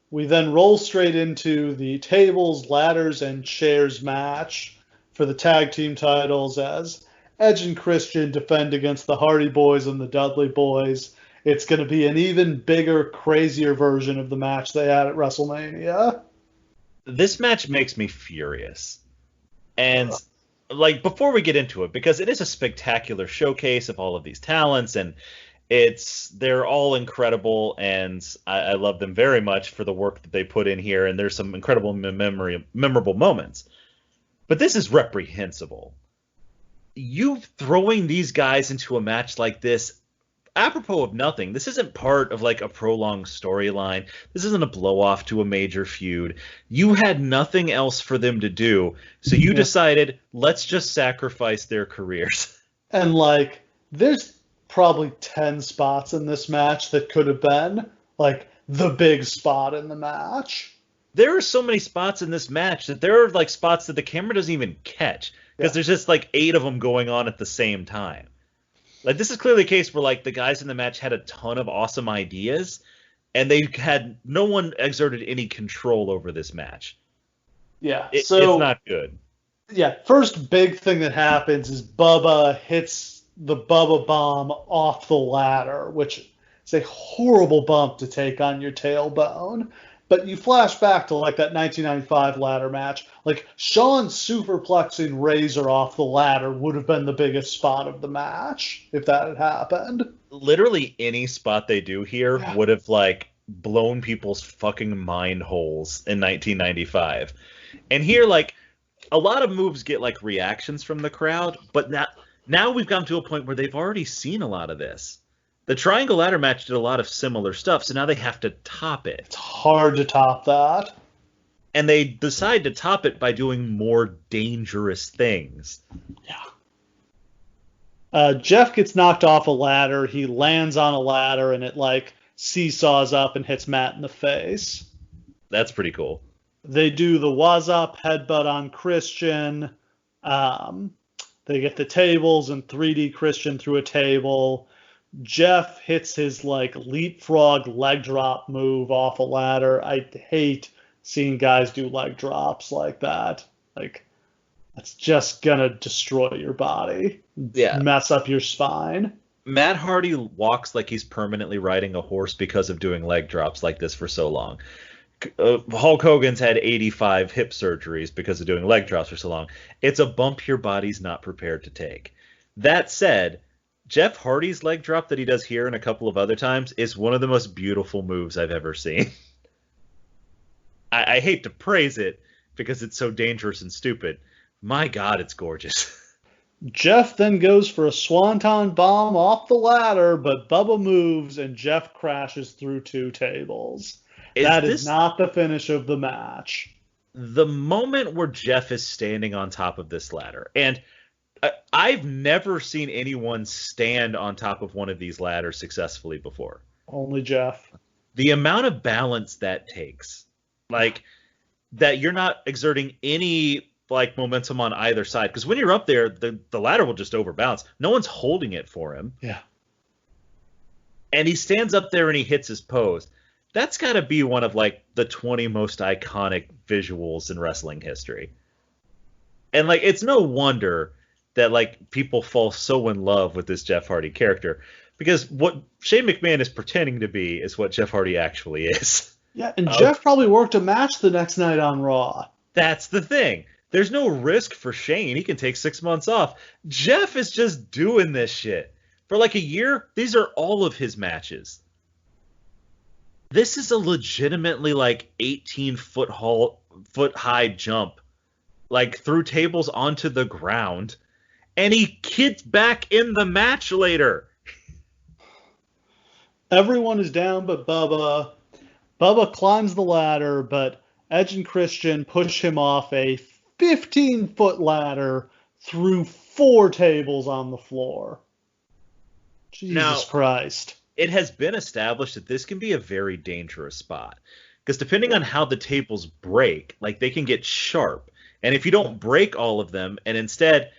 We then roll straight into the tables, ladders, and chairs match for the tag team titles as Edge and Christian defend against the Hardy Boys and the Dudley Boys. It's going to be an even bigger, crazier version of the match they had at WrestleMania. This match makes me furious. And like before we get into it, because it is a spectacular showcase of all of these talents, and they're all incredible, and I love them very much for the work that they put in here, and there's some incredible memorable moments. But this is reprehensible. You throwing these guys into a match like this, apropos of nothing. This isn't part of like a prolonged storyline. This isn't a blow off to a major feud. You had nothing else for them to do, so you decided, let's just sacrifice their careers. And like, there's probably 10 spots in this match that could have been like the big spot in the match. There are so many spots in this match that there are like spots that the camera doesn't even catch because there's just like 8 of them going on at the same time. Like this is clearly a case where like the guys in the match had a ton of awesome ideas and they had no one exerted any control over this match. Yeah. It's not good. Yeah. First big thing that happens is Bubba hits the Bubba bomb off the ladder, which is a horrible bump to take on your tailbone. But you flash back to like that 1995 ladder match. Like Shawn superplexing Razor off the ladder would have been the biggest spot of the match if that had happened. Literally any spot they do here Yeah. would have like blown people's fucking mind holes in 1995. And here, like, a lot of moves get like reactions from the crowd, but now we've gotten to a point where they've already seen a lot of this. The triangle ladder match did a lot of similar stuff, so now they have to top it. It's hard to top that. And they decide to top it by doing more dangerous things. Yeah. Jeff gets knocked off a ladder. He lands on a ladder, and it like seesaws up and hits Matt in the face. That's pretty cool. They do the was up headbutt on Christian. They get the tables and 3D Christian through a table. Jeff hits his like leapfrog leg drop move off a ladder. I hate seeing guys do leg drops like that. Like, that's just gonna destroy your body. Yeah. Mess up your spine. Matt Hardy walks like he's permanently riding a horse because of doing leg drops like this for so long. Hulk Hogan's had 85 hip surgeries because of doing leg drops for so long. It's a bump your body's not prepared to take. That said, Jeff Hardy's leg drop that he does here and a couple of other times is one of the most beautiful moves I've ever seen. I hate to praise it because it's so dangerous and stupid. My God, it's gorgeous. Jeff then goes for a swanton bomb off the ladder, but Bubba moves and Jeff crashes through 2 tables. That is not the finish of the match. The moment where Jeff is standing on top of this ladder, and I've never seen anyone stand on top of one of these ladders successfully before. Only Jeff. The amount of balance that takes, like, that you're not exerting any like momentum on either side, because when you're up there, the ladder will just overbounce. No one's holding it for him. Yeah. And he stands up there and he hits his pose. That's got to be one of like the 20 most iconic visuals in wrestling history. And like, it's no wonder that like people fall so in love with this Jeff Hardy character, because what Shane McMahon is pretending to be is what Jeff Hardy actually is. Yeah, and Jeff probably worked a match the next night on Raw. That's the thing. There's no risk for Shane. He can take 6 months off. Jeff is just doing this shit. For like a year, these are all of his matches. This is a legitimately like 18-foot high jump, like through tables onto the ground, and he gets back in the match later. Everyone is down but Bubba. Bubba climbs the ladder, but Edge and Christian push him off a 15-foot ladder through 4 tables on the floor. Jesus Christ. It has been established that this can be a very dangerous spot, because depending on how the tables break, like, they can get sharp. And if you don't break all of them, and instead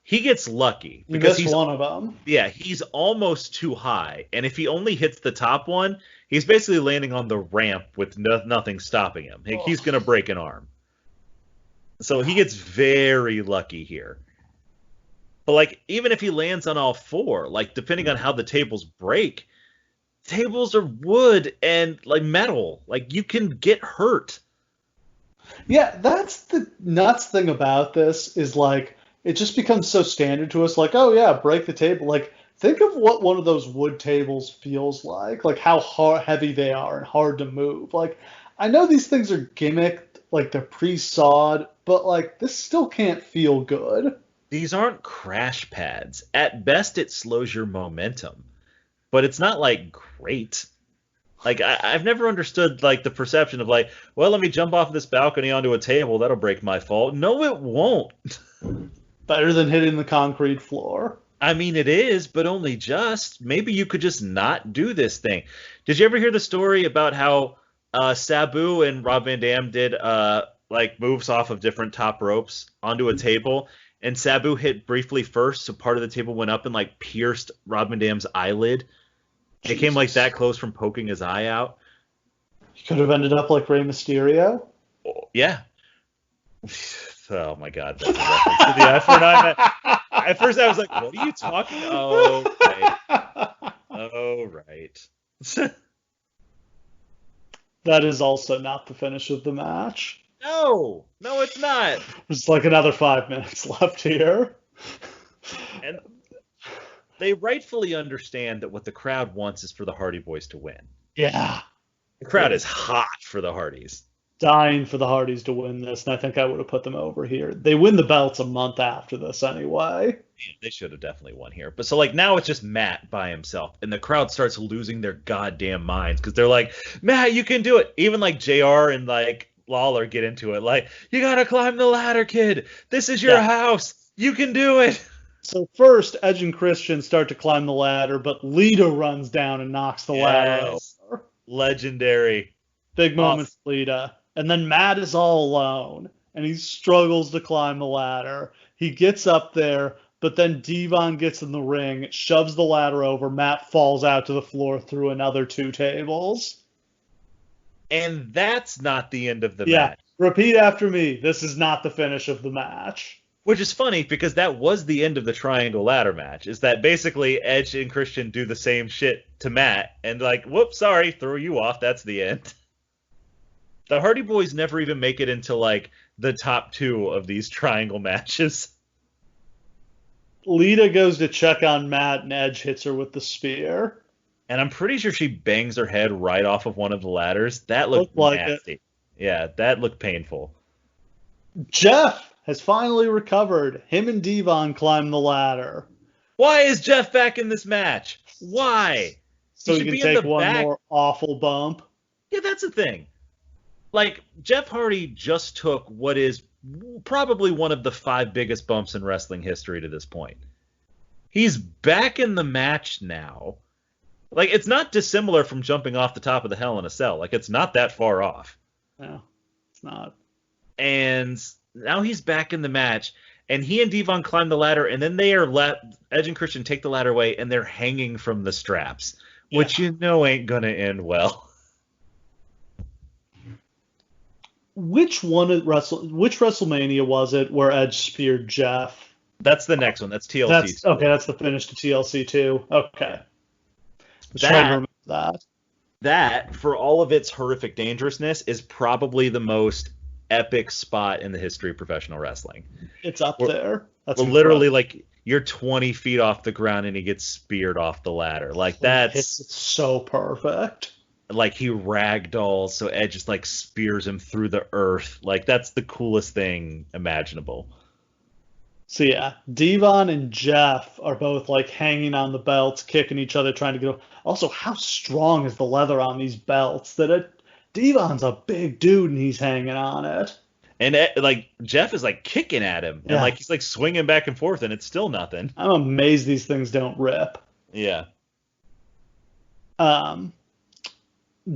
he gets lucky because he's one of them. Yeah, he's almost too high, and if he only hits the top one, he's basically landing on the ramp with nothing stopping him. He's going to break an arm. So he gets very lucky here. But like, even if he lands on all 4, like, depending on how the tables break, tables are wood and like metal. Like, you can get hurt. Yeah, that's the nuts thing about this, is like, it just becomes so standard to us, like, oh yeah, break the table. Like, think of what one of those wood tables feels like how heavy they are and hard to move. Like, I know these things are gimmicked, like they're pre-sawed, but like, this still can't feel good. These aren't crash pads. At best, it slows your momentum, but it's not like great. Like, I've never understood like the perception of like, well, let me jump off this balcony onto a table. That'll break my fall. No, it won't. Better than hitting the concrete floor. I mean, it is, but only just. Maybe you could just not do this thing. Did you ever hear the story about how Sabu and Rob Van Dam did like moves off of different top ropes onto a table, and Sabu hit briefly first, so part of the table went up and like pierced Rob Van Dam's eyelid. Jesus. It came like that close from poking his eye out. He could have ended up like Rey Mysterio. Oh, yeah. Oh my God, that's a reference to the eye for an eye. At first I was like, what are you talking about? Oh, right. Oh, right. That is also not the finish of the match. No, no, it's not. There's like another 5 minutes left here. And they rightfully understand that what the crowd wants is for the Hardy Boys to win. Yeah. The crowd is hot for the Hardys. Dying for the Hardys to win this, and I think I would have put them over here. They win the belts a month after this anyway. They should have definitely won here. But so like now it's just Matt by himself, and the crowd starts losing their goddamn minds because they're like, Matt, you can do it. Even like JR and like Lawler get into it. Like, you gotta climb the ladder, kid. This is your house. You can do it. So first, Edge and Christian start to climb the ladder, but Lita runs down and knocks the ladder over. Legendary. Big moment for Lita. And then Matt is all alone, and he struggles to climb the ladder. He gets up there, but then Devon gets in the ring, shoves the ladder over. Matt falls out to the floor through another 2 tables. And that's not the end of the match. Repeat after me. This is not the finish of the match. Which is funny because that was the end of the triangle ladder match. Is that basically Edge and Christian do the same shit to Matt and like, whoops, sorry, throw you off. That's the end. The Hardy Boys never even make it into like the top 2 of these triangle matches. Lita goes to check on Matt and Edge hits her with the spear. And I'm pretty sure she bangs her head right off of one of the ladders. That looked nasty. It. Yeah, that looked painful. Jeff has finally recovered. Him and Devon climb the ladder. Why is Jeff back in this match? Why? So he can take one more awful bump. Yeah, that's the thing. Like, Jeff Hardy just took what is probably one of the 5 biggest bumps in wrestling history to this point. He's back in the match now. Like, it's not dissimilar from jumping off the top of the Hell in a Cell. Like, it's not that far off. No, it's not. And now he's back in the match, and he and Devon climb the ladder, and then they are Edge and Christian take the ladder away, and they're hanging from the straps, which you know ain't gonna end well. Which WrestleMania was it where Edge speared Jeff? That's the next one. That's TLC. That's the finish to TLC 2. Okay. Trying to remember that, for all of its horrific dangerousness, is probably the most epic spot in the history of professional wrestling. It's up there. That's literally like you're 20 feet off the ground and he gets speared off the ladder. Like it's so perfect. Like he ragdolls, so Edge just like spears him through the earth. Like that's the coolest thing imaginable. So yeah, Devon and Jeff are both like hanging on the belts, kicking each other, trying to get. Also, how strong is the leather on these belts? Devon's a big dude and he's hanging on it. And like Jeff is like kicking at him, and like he's like swinging back and forth, and it's still nothing. I'm amazed these things don't rip. Yeah.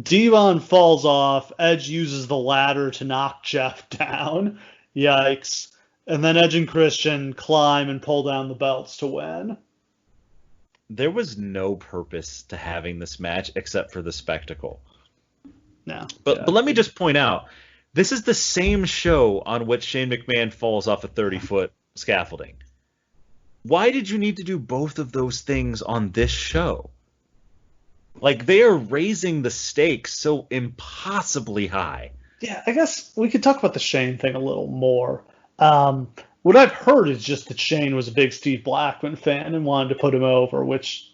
Devon falls off. Edge uses the ladder to knock Jeff down. Yikes. And then Edge and Christian climb and pull down the belts to win. There was no purpose to having this match except for the spectacle. No. But let me just point out, this is the same show on which Shane McMahon falls off a 30-foot scaffolding. Why did you need to do both of those things on this show? Like, they are raising the stakes so impossibly high. Yeah, I guess we could talk about the Shane thing a little more. What I've heard is just that Shane was a big Steve Blackman fan and wanted to put him over, which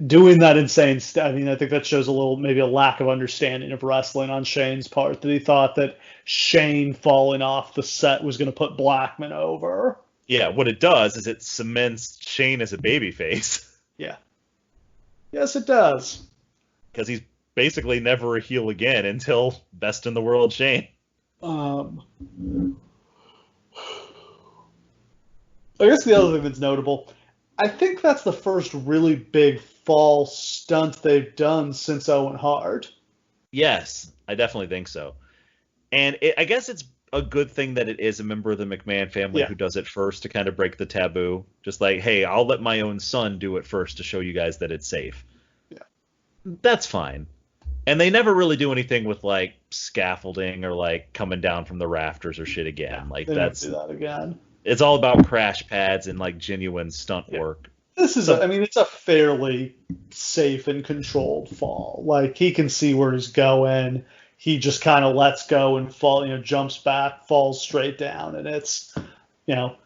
doing that insane stuff. I mean, I think that shows maybe a lack of understanding of wrestling on Shane's part, that he thought that Shane falling off the set was going to put Blackman over. Yeah, what it does is it cements Shane as a babyface. Yeah. Yes, it does. Because he's basically never a heel again until Best in the World Shane. I guess the other thing that's notable, I think that's the first really big fall stunt they've done since Owen Hart. Yes, I definitely think so. And I guess it's a good thing that it is a member of the McMahon family who does it first to kind of break the taboo. Just like, hey, I'll let my own son do it first to show you guys that it's safe. Yeah. That's fine. And they never really do anything with like scaffolding or like coming down from the rafters or shit again. Like they don't do that again. It's all about crash pads and like genuine stunt work. So I mean, it's a fairly safe and controlled fall. Like, he can see where he's going. He just kind of lets go and jumps back, falls straight down, and it's, you know,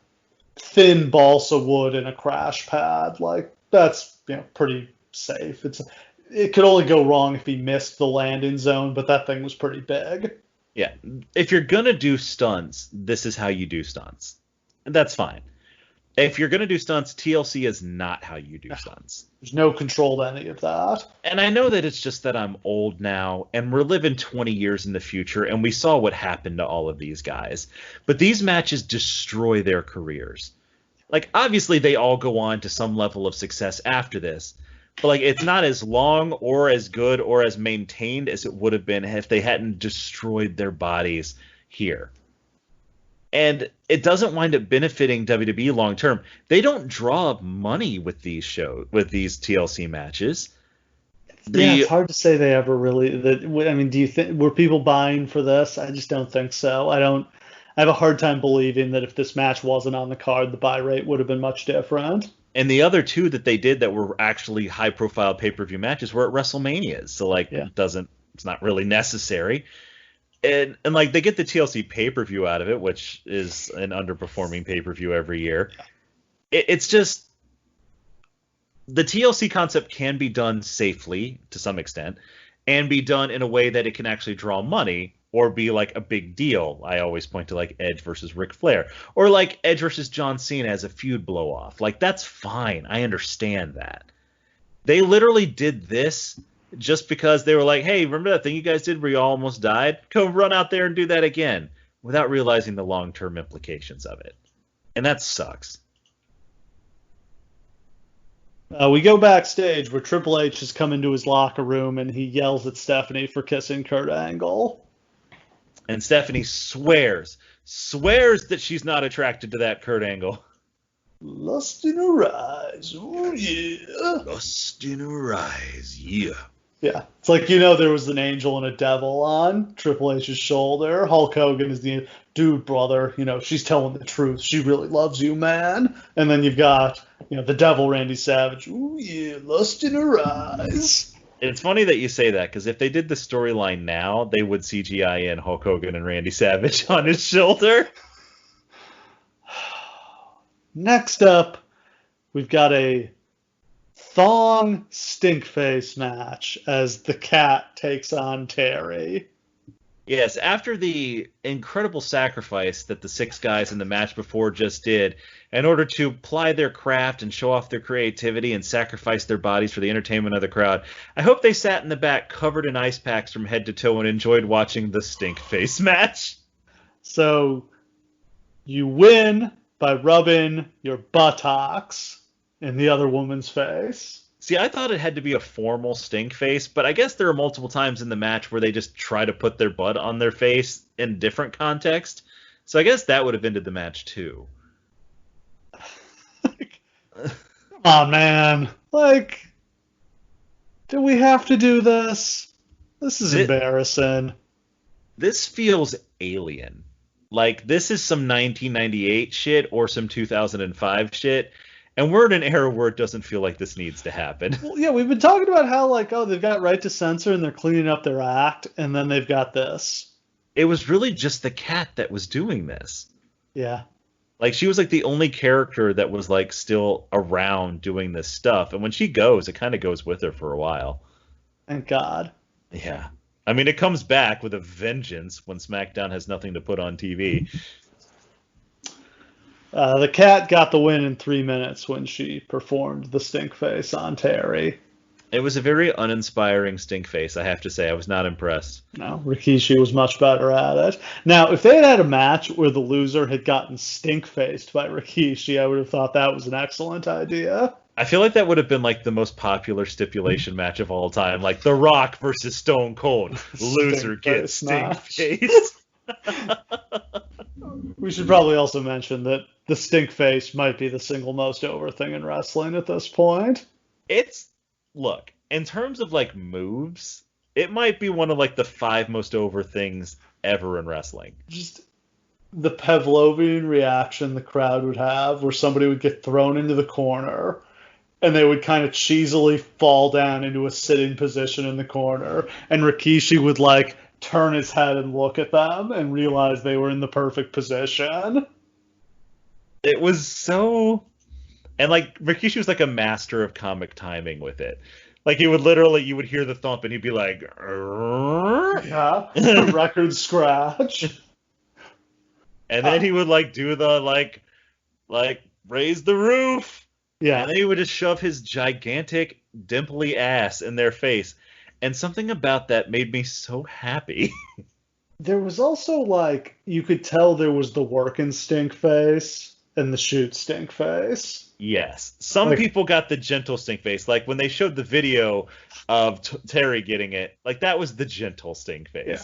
thin balsa wood in a crash pad. Like, that's, pretty safe. It could only go wrong if he missed the landing zone, but that thing was pretty big. yeah, if you're gonna do stunts, this is how you do stunts. And that's fine. If you're gonna do stunts, TLC is not how you do stunts. There's no control to any of that. And I know that it's just that I'm old now, and we're living 20 years in the future, and we saw what happened to all of these guys. But these matches destroy their careers. Like, obviously, they all go on to some level of success after this, but like, it's not as long or as good or as maintained as it would have been if they hadn't destroyed their bodies here. And it doesn't wind up benefiting WWE long term. They don't draw up money with these TLC matches. It's hard to say they ever really. I mean, do you think were people buying for this? I just don't think so. I have a hard time believing that if this match wasn't on the card, the buy rate would have been much different. And the other two that they did that were actually high profile pay-per-view matches were at WrestleManias. So like, it's not really necessary. And like, they get the TLC pay-per-view out of it, which is an underperforming pay-per-view every year. It's just, the TLC concept can be done safely to some extent and be done in a way that it can actually draw money or be like a big deal. I always point to like Edge versus Ric Flair, or like Edge versus John Cena as a feud blow off. Like, that's fine. I understand that. They literally did this just because they were like, hey, remember that thing you guys did where you almost died? Go run out there and do that again, without realizing the long-term implications of it. And that sucks. We go backstage where Triple H has come into his locker room and he yells at Stephanie for kissing Kurt Angle. And Stephanie swears that she's not attracted to that Kurt Angle. Lust in her eyes, oh yeah. Lust in her eyes, yeah. Yeah, it's like, there was an angel and a devil on Triple H's shoulder. Hulk Hogan is the dude, brother. She's telling the truth. She really loves you, man. And then you've got, the devil, Randy Savage. Ooh, yeah, lust in her eyes. It's funny that you say that, because if they did the storyline now, they would CGI in Hulk Hogan and Randy Savage on his shoulder. Next up, we've got a thong stink face match as the Cat takes on Terri. Yes, after the incredible sacrifice that the 6 guys in the match before just did, in order to ply their craft and show off their creativity and sacrifice their bodies for the entertainment of the crowd, I hope they sat in the back covered in ice packs from head to toe and enjoyed watching the stink face match. So, you win by rubbing your buttocks in the other woman's face. See, I thought it had to be a formal stink face, but I guess there are multiple times in the match where they just try to put their butt on their face in different context. So I guess that would have ended the match too. Come on, man. Like, do we have to do this? This is embarrassing. This feels alien. Like, this is some 1998 shit or some 2005 shit. And we're in an era where it doesn't feel like this needs to happen. Well, yeah, we've been talking about how, like, they've got right to censor and they're cleaning up their act, and then they've got this. It was really just the Cat that was doing this. Yeah. Like, she was, like, the only character that was, like, still around doing this stuff. And when she goes, it kind of goes with her for a while. Thank God. Yeah. I mean, it comes back with a vengeance when SmackDown has nothing to put on TV. The Cat got the win in 3 minutes when she performed the stink face on Terri. It was a very uninspiring stink face, I have to say. I was not impressed. No, Rikishi was much better at it. Now, if they had had a match where the loser had gotten stink faced by Rikishi, I would have thought that was an excellent idea. I feel like that would have been like the most popular stipulation match of all time. Like The Rock versus Stone Cold. Loser gets stink faced. We should probably also mention that the stink face might be the single most over thing in wrestling at this point. Look, in terms of like moves, it might be one of like the 5 most over things ever in wrestling. Just the Pavlovian reaction the crowd would have where somebody would get thrown into the corner and they would kind of cheesily fall down into a sitting position in the corner, and Rikishi would like turn his head and look at them and realize they were in the perfect position. It was so, and like Rikishi was like a master of comic timing with it. Like he would literally, you would hear the thump, and he'd be like, yeah, record scratch. And then he would like do the like raise the roof. Yeah. And then he would just shove his gigantic dimply ass in their face. And something about that made me so happy. There was also like, you could tell there was the working stink face and the shoot stink face. Yes. Some people got the gentle stink face. Like when they showed the video of Terri getting it, like that was the gentle stink face. Yeah.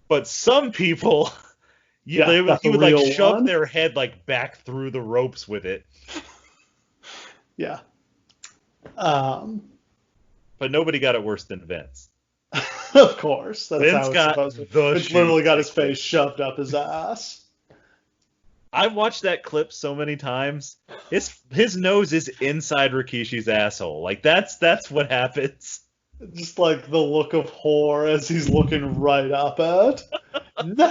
But some people, he would like shove their head like back through the ropes with it. Yeah. But nobody got it worse than Vince. Of course. That's Vince how it's got supposed to be. the Vince literally got his face shoved up his ass. I've watched that clip so many times. His nose is inside Rikishi's asshole. Like that's what happens. Just like the look of horror as he's looking right up at. No.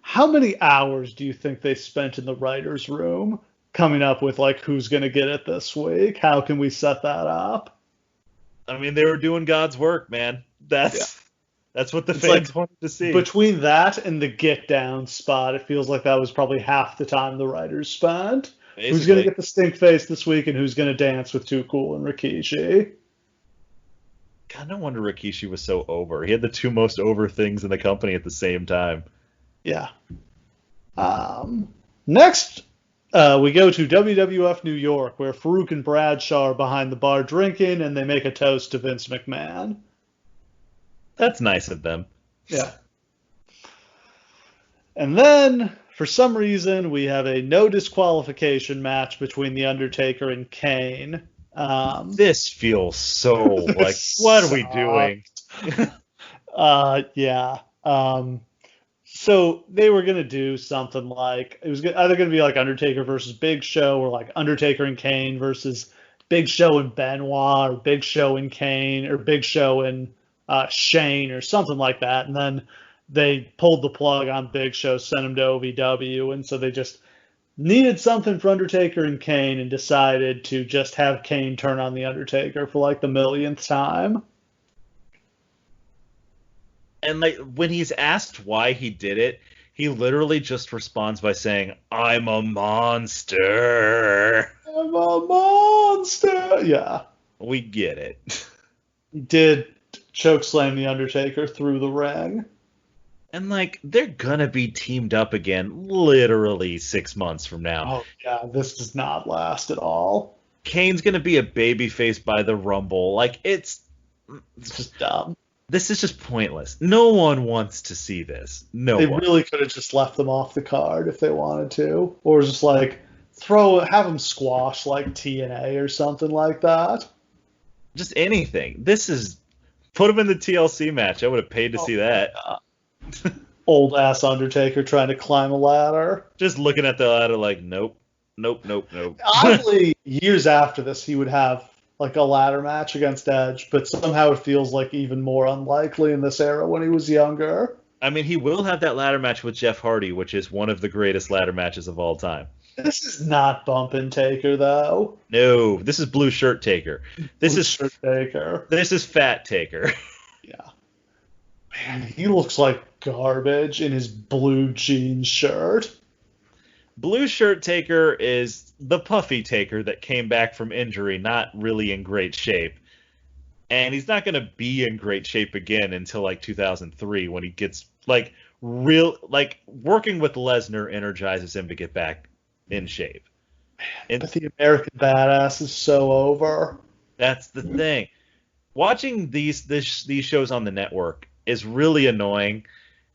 How many hours do you think they spent in the writers' room coming up with like who's gonna get it this week? How can we set that up? I mean, they were doing God's work, man. That's what the It's fans like, wanted to see. Between that and the get down spot, it feels like that was probably half the time the writers spent. Basically. Who's gonna get the stink face this week, and who's gonna dance with Too Cool and Rikishi? God, no wonder Rikishi was so over. He had the two most over things in the company at the same time. Yeah. Next, we go to WWF New York, where Farouk and Bradshaw are behind the bar drinking, and they make a toast to Vince McMahon. That's nice of them. Yeah. And then, for some reason, we have a no disqualification match between The Undertaker and Kane. This feels so like, what are we doing? Yeah. So they were going to do something like, it was either going to be like Undertaker versus Big Show, or like Undertaker and Kane versus Big Show and Benoit, or Big Show and Kane, or Big Show and Shane, or something like that. And then they pulled the plug on Big Show, sent him to OVW, and so they just needed something for Undertaker and Kane and decided to just have Kane turn on The Undertaker for like the millionth time. And like when he's asked why he did it, he literally just responds by saying, "I'm a monster." I'm a monster. Yeah. We get it. He did chokeslam The Undertaker through the ring. And like they're gonna be teamed up again literally 6 months from now. Oh yeah, this does not last at all. Kane's gonna be a babyface by the Rumble. Like it's just dumb. This is just pointless. No one wants to see this. They really could have just left them off the card if they wanted to, or just like have them squash like TNA or something like that. Just anything. Put them in the TLC match. I would have paid to see that. Old ass Undertaker trying to climb a ladder. Just looking at the ladder like, nope. Oddly, years after this, he would have like a ladder match against Edge, but somehow it feels like even more unlikely in this era when he was younger. I mean, he will have that ladder match with Jeff Hardy, which is one of the greatest ladder matches of all time. This is not Bumpin' Taker, though. No, this is Blue Shirt Taker. This is Shirt Taker. This is Fat Taker. Yeah. Man, he looks like garbage in his blue jean shirt. Blue Shirt Taker is the puffy Taker that came back from injury, not really in great shape. And he's not going to be in great shape again until like 2003 when he gets like working with Lesnar energizes him to get back in shape. Man, but the American Badass is so over. That's the thing. Watching these shows on the network is really annoying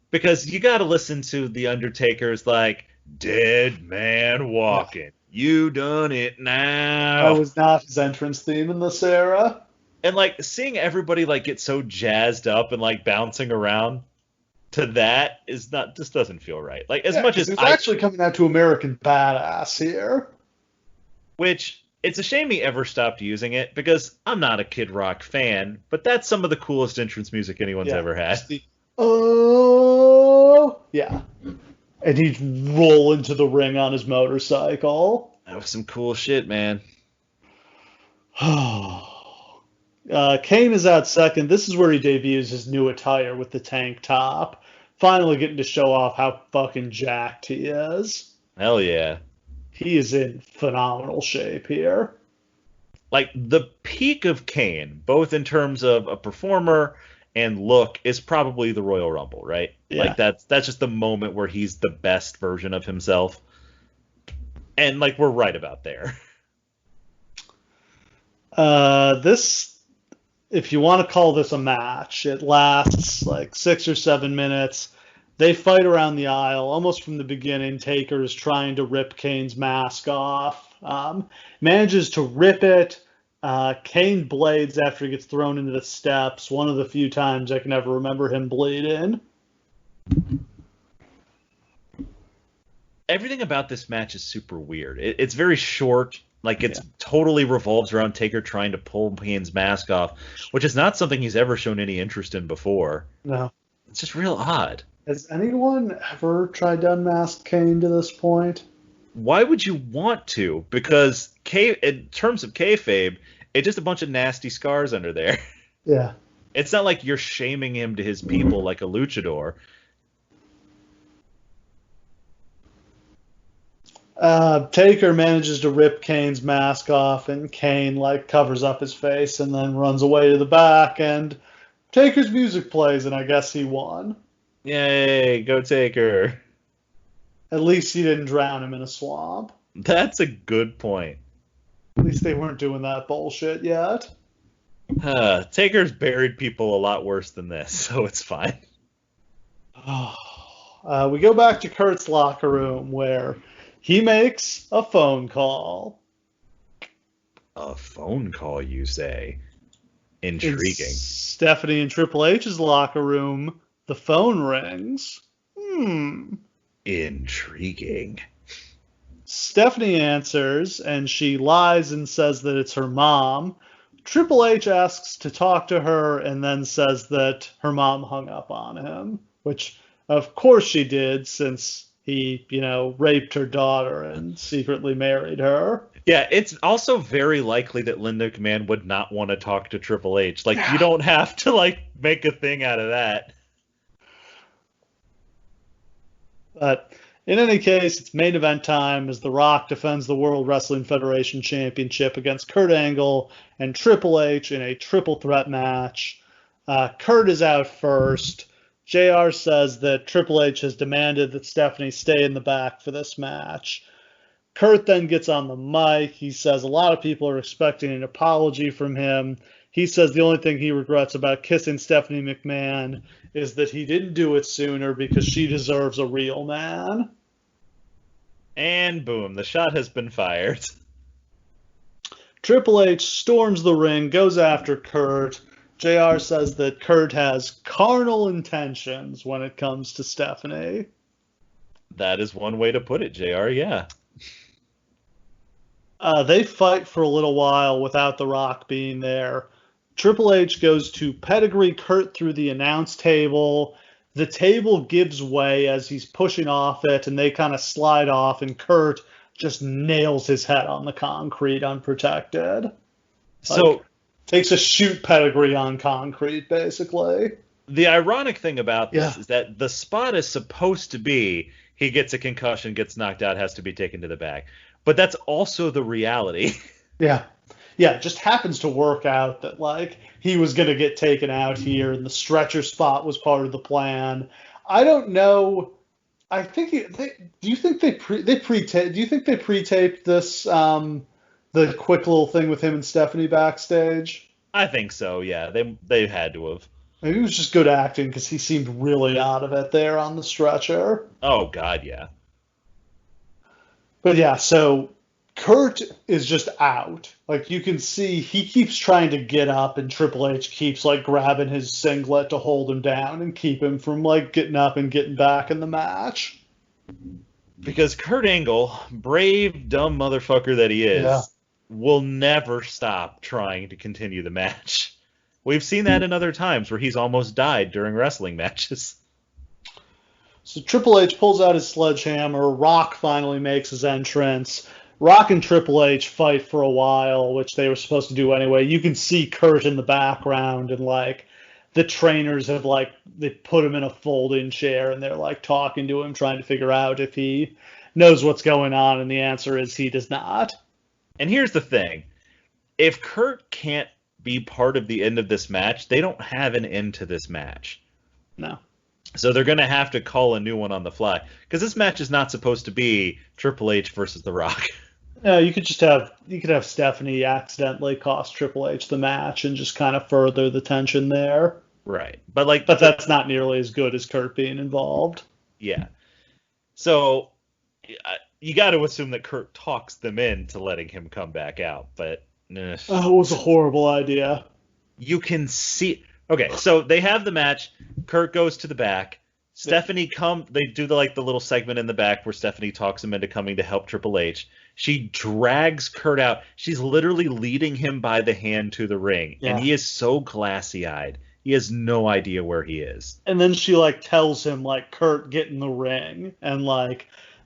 because you got to listen to the Undertaker's like dead man walking. You done it now. That was not his entrance theme in this era. And like seeing everybody like get so jazzed up and like bouncing around to that just doesn't feel right. Like as much as it's actually coming out to American Badass here. Which it's a shame he ever stopped using it because I'm not a Kid Rock fan, but that's some of the coolest entrance music anyone's Yeah. ever had. Just the, oh, yeah. And he'd roll into the ring on his motorcycle. That was some cool shit, man. Kane is out second. This is where he debuts his new attire with the tank top. Finally getting to show off how fucking jacked he is. Hell yeah. He is in phenomenal shape here. Like the peak of Kane, both in terms of a performer and look, is probably the Royal Rumble, right? Yeah. Like that's just the moment where he's the best version of himself. And like we're right about there. This, if you want to call this a match, it lasts like 6 or 7 minutes. They fight around the aisle almost from the beginning. Taker is trying to rip Kane's mask off. Manages to rip it. Kane blades after he gets thrown into the steps. One of the few times I can ever remember him bleeding. Everything about this match is super weird. It's very short. Like it's totally revolves around Taker trying to pull Kane's mask off, which is not something he's ever shown any interest in before. No. It's just real odd. Has anyone ever tried to unmask Kane to this point? Why would you want to? Because in terms of kayfabe, it's just a bunch of nasty scars under there. Yeah. It's not like you're shaming him to his people like a luchador. Taker manages to rip Kane's mask off, and Kane like covers up his face and then runs away to the back. And Taker's music plays, and I guess he won. Yay, go Taker. At least he didn't drown him in a swamp. That's a good point. At least they weren't doing that bullshit yet. Taker's buried people a lot worse than this, so it's fine. We go back to Kurt's locker room where he makes a phone call. A phone call, you say? Intriguing. In Stephanie and Triple H's locker room, the phone rings. Intriguing. Stephanie answers, and she lies and says that it's her mom. Triple H asks to talk to her and then says that her mom hung up on him, which of course she did since he, raped her daughter and secretly married her. Yeah, it's also very likely that Linda McMahon would not want to talk to Triple H. Like, you don't have to, make a thing out of that. But in any case, it's main event time as The Rock defends the World Wrestling Federation Championship against Kurt Angle and Triple H in a triple threat match. Kurt is out first. JR says that Triple H has demanded that Stephanie stay in the back for this match. Kurt then gets on the mic. He says a lot of people are expecting an apology from him. He says the only thing he regrets about kissing Stephanie McMahon is that he didn't do it sooner because she deserves a real man. And boom, the shot has been fired. Triple H storms the ring, goes after Kurt. JR says that Kurt has carnal intentions when it comes to Stephanie. That is one way to put it, JR, yeah. They fight for a little while without The Rock being there. Triple H goes to pedigree Kurt through the announce table. The table gives way as he's pushing off it, and they kind of slide off, and Kurt just nails his head on the concrete unprotected. So takes a shoot pedigree on concrete, basically. The ironic thing about this is that the spot is supposed to be he gets a concussion, gets knocked out, has to be taken to the back. But that's also the reality. Yeah. Yeah, it just happens to work out that, he was going to get taken out here, and the stretcher spot was part of the plan. I don't know. I think do you think they pre-taped this, the quick little thing with him and Stephanie backstage? I think so, yeah. They had to have. Maybe it was just good acting because he seemed really out of it there on the stretcher. Oh, God, yeah. But yeah, so Kurt is just out. You can see he keeps trying to get up, and Triple H keeps grabbing his singlet to hold him down and keep him from getting up and getting back in the match. Because Kurt Angle, brave, dumb motherfucker that he Yeah. is, will never stop trying to continue the match. We've seen that in other times where he's almost died during wrestling matches. So Triple H pulls out his sledgehammer. Rock finally makes his entrance. Rock and Triple H fight for a while, which they were supposed to do anyway. You can see Kurt in the background, and like the trainers have like they put him in a folding chair, and they're like talking to him, trying to figure out if he knows what's going on, and the answer is he does not. And here's the thing. If Kurt can't be part of the end of this match, they don't have an end to this match. No. So they're going to have to call a new one on the fly. Because this match is not supposed to be Triple H versus The Rock. No, you could have Stephanie accidentally cost Triple H the match and just kind of further the tension there. Right. But that's not nearly as good as Kurt being involved. Yeah. So you got to assume that Kurt talks them into letting him come back out. But it was a horrible idea. You can see. Okay, so they have the match. Kurt goes to the back. Stephanie they do the little segment in the back where Stephanie talks him into coming to help Triple H. She drags Kurt out. She's literally leading him by the hand to the ring. Yeah. And he is so glassy-eyed. He has no idea where he is. And then she tells him Kurt, get in the ring, and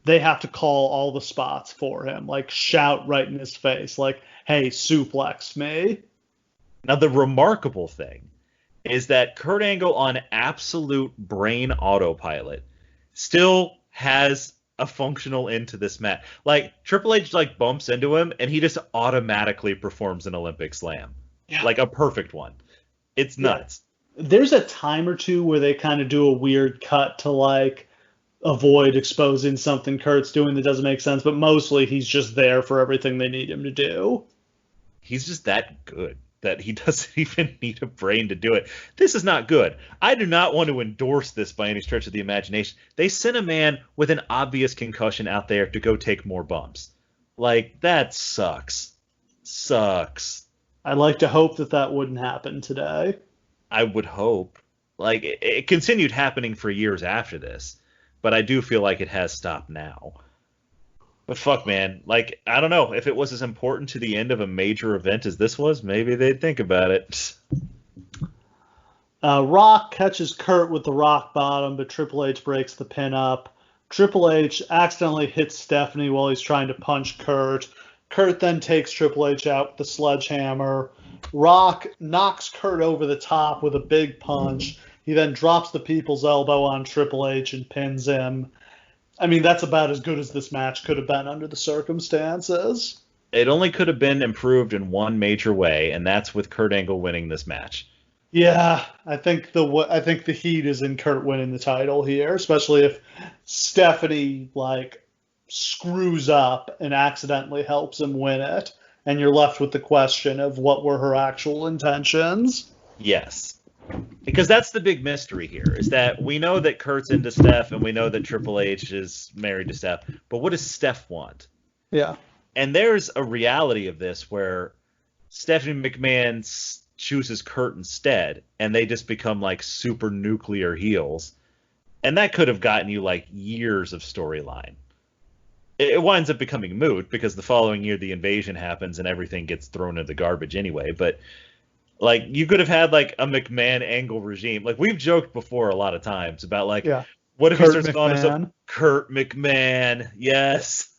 they have to call all the spots for him. Shout right in his face hey, suplex me. Now the remarkable thing is that Kurt Angle on absolute brain autopilot still has a functional end to this match. Triple H bumps into him and he just automatically performs an Olympic slam. Yeah. A perfect one. It's nuts. Yeah. There's a time or two where they kind of do a weird cut to avoid exposing something Kurt's doing that doesn't make sense, but mostly he's just there for everything they need him to do. He's just that good that he doesn't even need a brain to do it. This is not good. I do not want to endorse this by any stretch of the imagination. They sent a man with an obvious concussion out there to go take more bumps. That sucks. Sucks. I'd like to hope that wouldn't happen today. I would hope. It continued happening for years after this, but I do feel like it has stopped now. But fuck, man. I don't know. If it was as important to the end of a major event as this was, maybe they'd think about it. Rock catches Kurt with the rock bottom, but Triple H breaks the pin up. Triple H accidentally hits Stephanie while he's trying to punch Kurt. Kurt then takes Triple H out with the sledgehammer. Rock knocks Kurt over the top with a big punch. He then drops the people's elbow on Triple H and pins him. I mean, that's about as good as this match could have been under the circumstances. It only could have been improved in one major way, and that's with Kurt Angle winning this match. Yeah, I think the heat is in Kurt winning the title here, especially if Stephanie screws up and accidentally helps him win it, and you're left with the question of what were her actual intentions. Yes. Because that's the big mystery here, is that we know that Kurt's into Steph, and we know that Triple H is married to Steph, but what does Steph want? Yeah. And there's a reality of this where Stephanie McMahon chooses Kurt instead, and they just become super nuclear heels. And that could have gotten you years of storyline. It winds up becoming moot, because the following year the invasion happens and everything gets thrown into the garbage anyway, but you could have had a McMahon Angle regime. We've joked before a lot of times about what if Kurt he starts calling himself Kurt McMahon? Yes.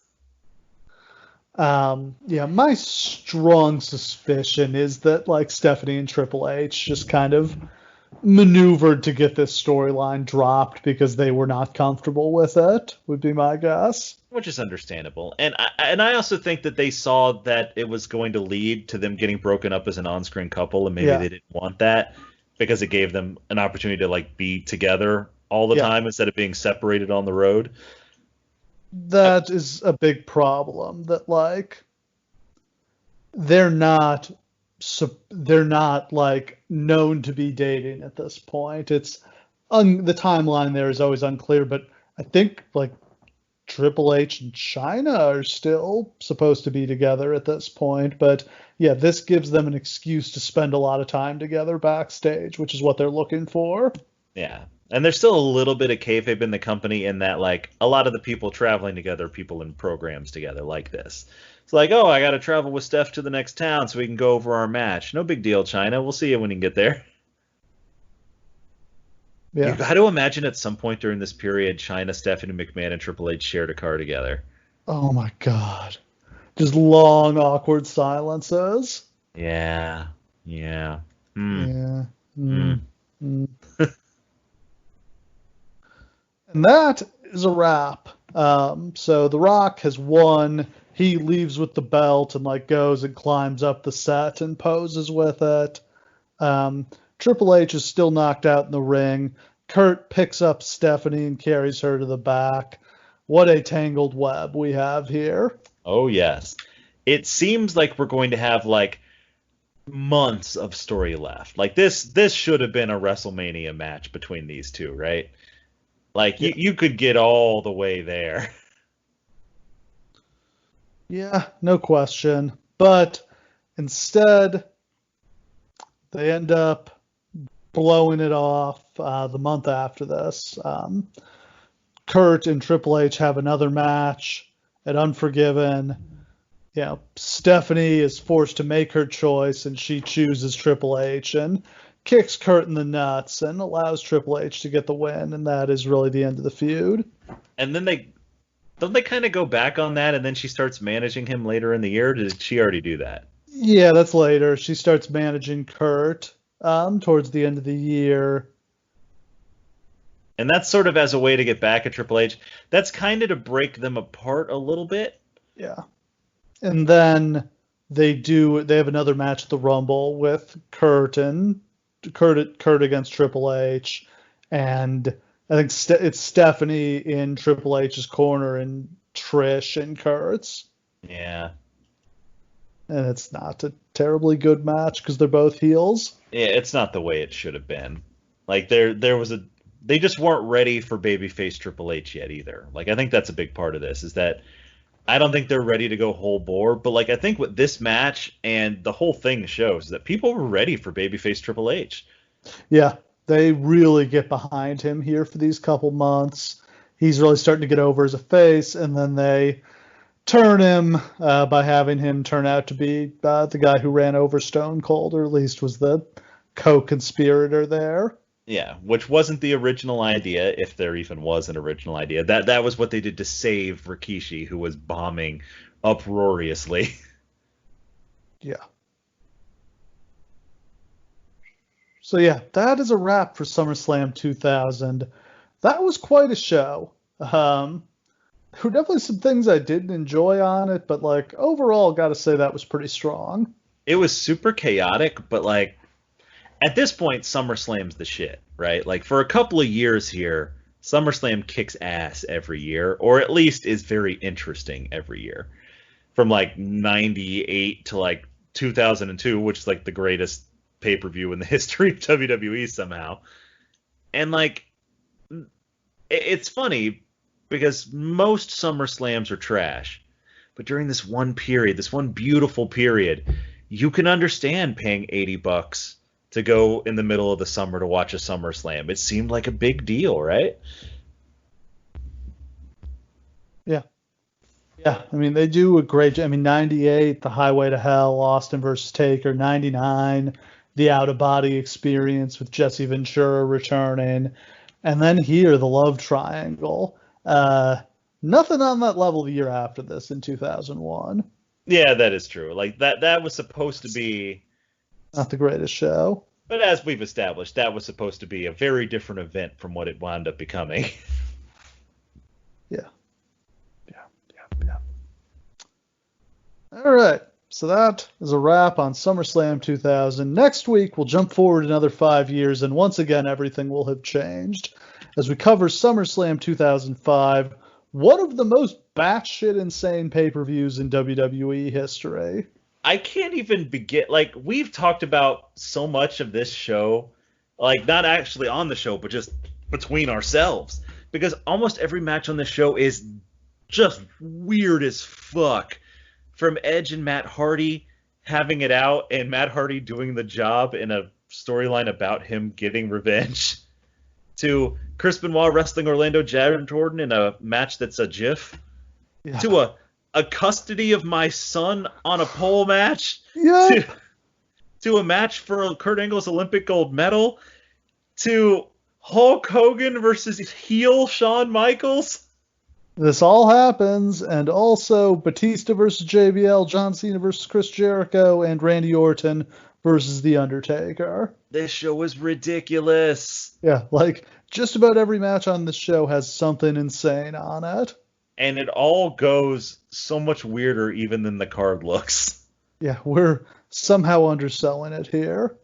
My strong suspicion is that Stephanie and Triple H just kind of maneuvered to get this storyline dropped because they were not comfortable with it, would be my guess. Which is understandable. And I also think that they saw that it was going to lead to them getting broken up as an on-screen couple, and maybe they didn't want that because it gave them an opportunity to be together all the time instead of being separated on the road. That is a big problem, that they're not known to be dating at this point. It's the timeline there is always unclear, but I think Triple H and China are still supposed to be together at this point, but this gives them an excuse to spend a lot of time together backstage, which is what they're looking for. Yeah. And there's still a little bit of kayfabe in the company in that, like, a lot of the people traveling together, people in programs together like this. It's like, oh, I got to travel with Steph to the next town so we can go over our match. No big deal, China. We'll see you when you get there. Yeah. You got to imagine at some point during this period, China, Stephanie McMahon, and Triple H shared a car together. Oh my God. Just long, awkward silences. Yeah. Yeah. Yeah. And that is a wrap. So The Rock has won. He leaves with the belt and like goes and climbs up the set and poses with it. Triple H is still knocked out in the ring. Kurt picks up Stephanie and carries her to the back. What a tangled web we have here. Oh, yes. It seems like we're going to have like months of story left. Like this should have been a WrestleMania match between these two, right? Like you could get all the way there. Yeah, no question. But instead, they end up blowing it off the month after this. Kurt and Triple H have another match at Unforgiven. You know, Stephanie is forced to make her choice, and she chooses Triple H and kicks Kurt in the nuts and allows Triple H to get the win, and that is really the end of the feud. And then don't they kind of go back on that, and then she starts managing him later in the year? Or did she already do that? Yeah, that's later. She starts managing Kurt towards the end of the year. And that's sort of as a way to get back at Triple H. That's kind of to break them apart a little bit. Yeah. And then they have another match at the Rumble with Kurt against Triple H, and I think it's Stephanie in Triple H's corner and Trish and Kurt's. Yeah. And it's not a terribly good match because they're both heels. Yeah, it's not the way it should have been. Like they just weren't ready for babyface Triple H yet either. Like I think that's a big part of this is that I don't think they're ready to go whole bore, but like I think what this match and the whole thing shows is that people were ready for babyface Triple H. Yeah, they really get behind him here for these couple months. He's really starting to get over as a face, and then they turn him by having him turn out to be the guy who ran over Stone Cold, or at least was the co-conspirator there. Yeah, which wasn't the original idea, if there even was an original idea. That was what they did to save Rikishi, who was bombing uproariously. Yeah. So yeah, that is a wrap for SummerSlam 2000. That was quite a show. There were definitely some things I didn't enjoy on it, but like overall, got to say that was pretty strong. It was super chaotic, but like at this point, SummerSlam's the shit, right? Like for a couple of years here, SummerSlam kicks ass every year, or at least is very interesting every year. From like 98 to like 2002, which is like the greatest pay-per-view in the history of WWE somehow. And like, it's funny because most SummerSlams are trash, but during this one period, this one beautiful period, you can understand paying $80 to go in the middle of the summer to watch a SummerSlam. It seemed like a big deal, right? Yeah. Yeah, I mean, they do a great job. I mean, 98, The Highway to Hell, Austin versus Taker. 99, The Out-of-Body Experience with Jesse Ventura returning. And then here, The Love Triangle. Nothing on that level the year after this in 2001. Yeah, that is true. Like, that was supposed to be... Not the greatest show. But as we've established, that was supposed to be a very different event from what it wound up becoming. Yeah. All right. So that is a wrap on SummerSlam 2000. Next week, we'll jump forward another 5 years, and once again, everything will have changed. As we cover SummerSlam 2005, one of the most batshit insane pay-per-views in WWE history. I can't even begin. Like, we've talked about so much of this show, like, not actually on the show, but just between ourselves. Because almost every match on this show is just weird as fuck. From Edge and Matt Hardy having it out, and Matt Hardy doing the job in a storyline about him getting revenge, to Chris Benoit wrestling Orlando Jordan in a match that's a GIF, to a custody of my son on a pole match, to a match for Kurt Angle's Olympic gold medal, to Hulk Hogan versus heel Shawn Michaels. This all happens, and also Batista versus JBL, John Cena versus Chris Jericho, and Randy Orton versus The Undertaker. This show is ridiculous. Yeah, like, just about every match on this show has something insane on it. And it all goes so much weirder even than the card looks. Yeah, we're somehow underselling it here.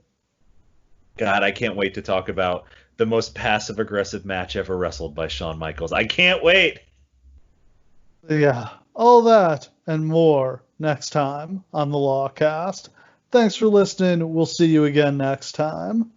God, I can't wait to talk about the most passive-aggressive match ever wrestled by Shawn Michaels. I can't wait! Yeah, all that and more next time on the Lawcast. Thanks for listening. We'll see you again next time.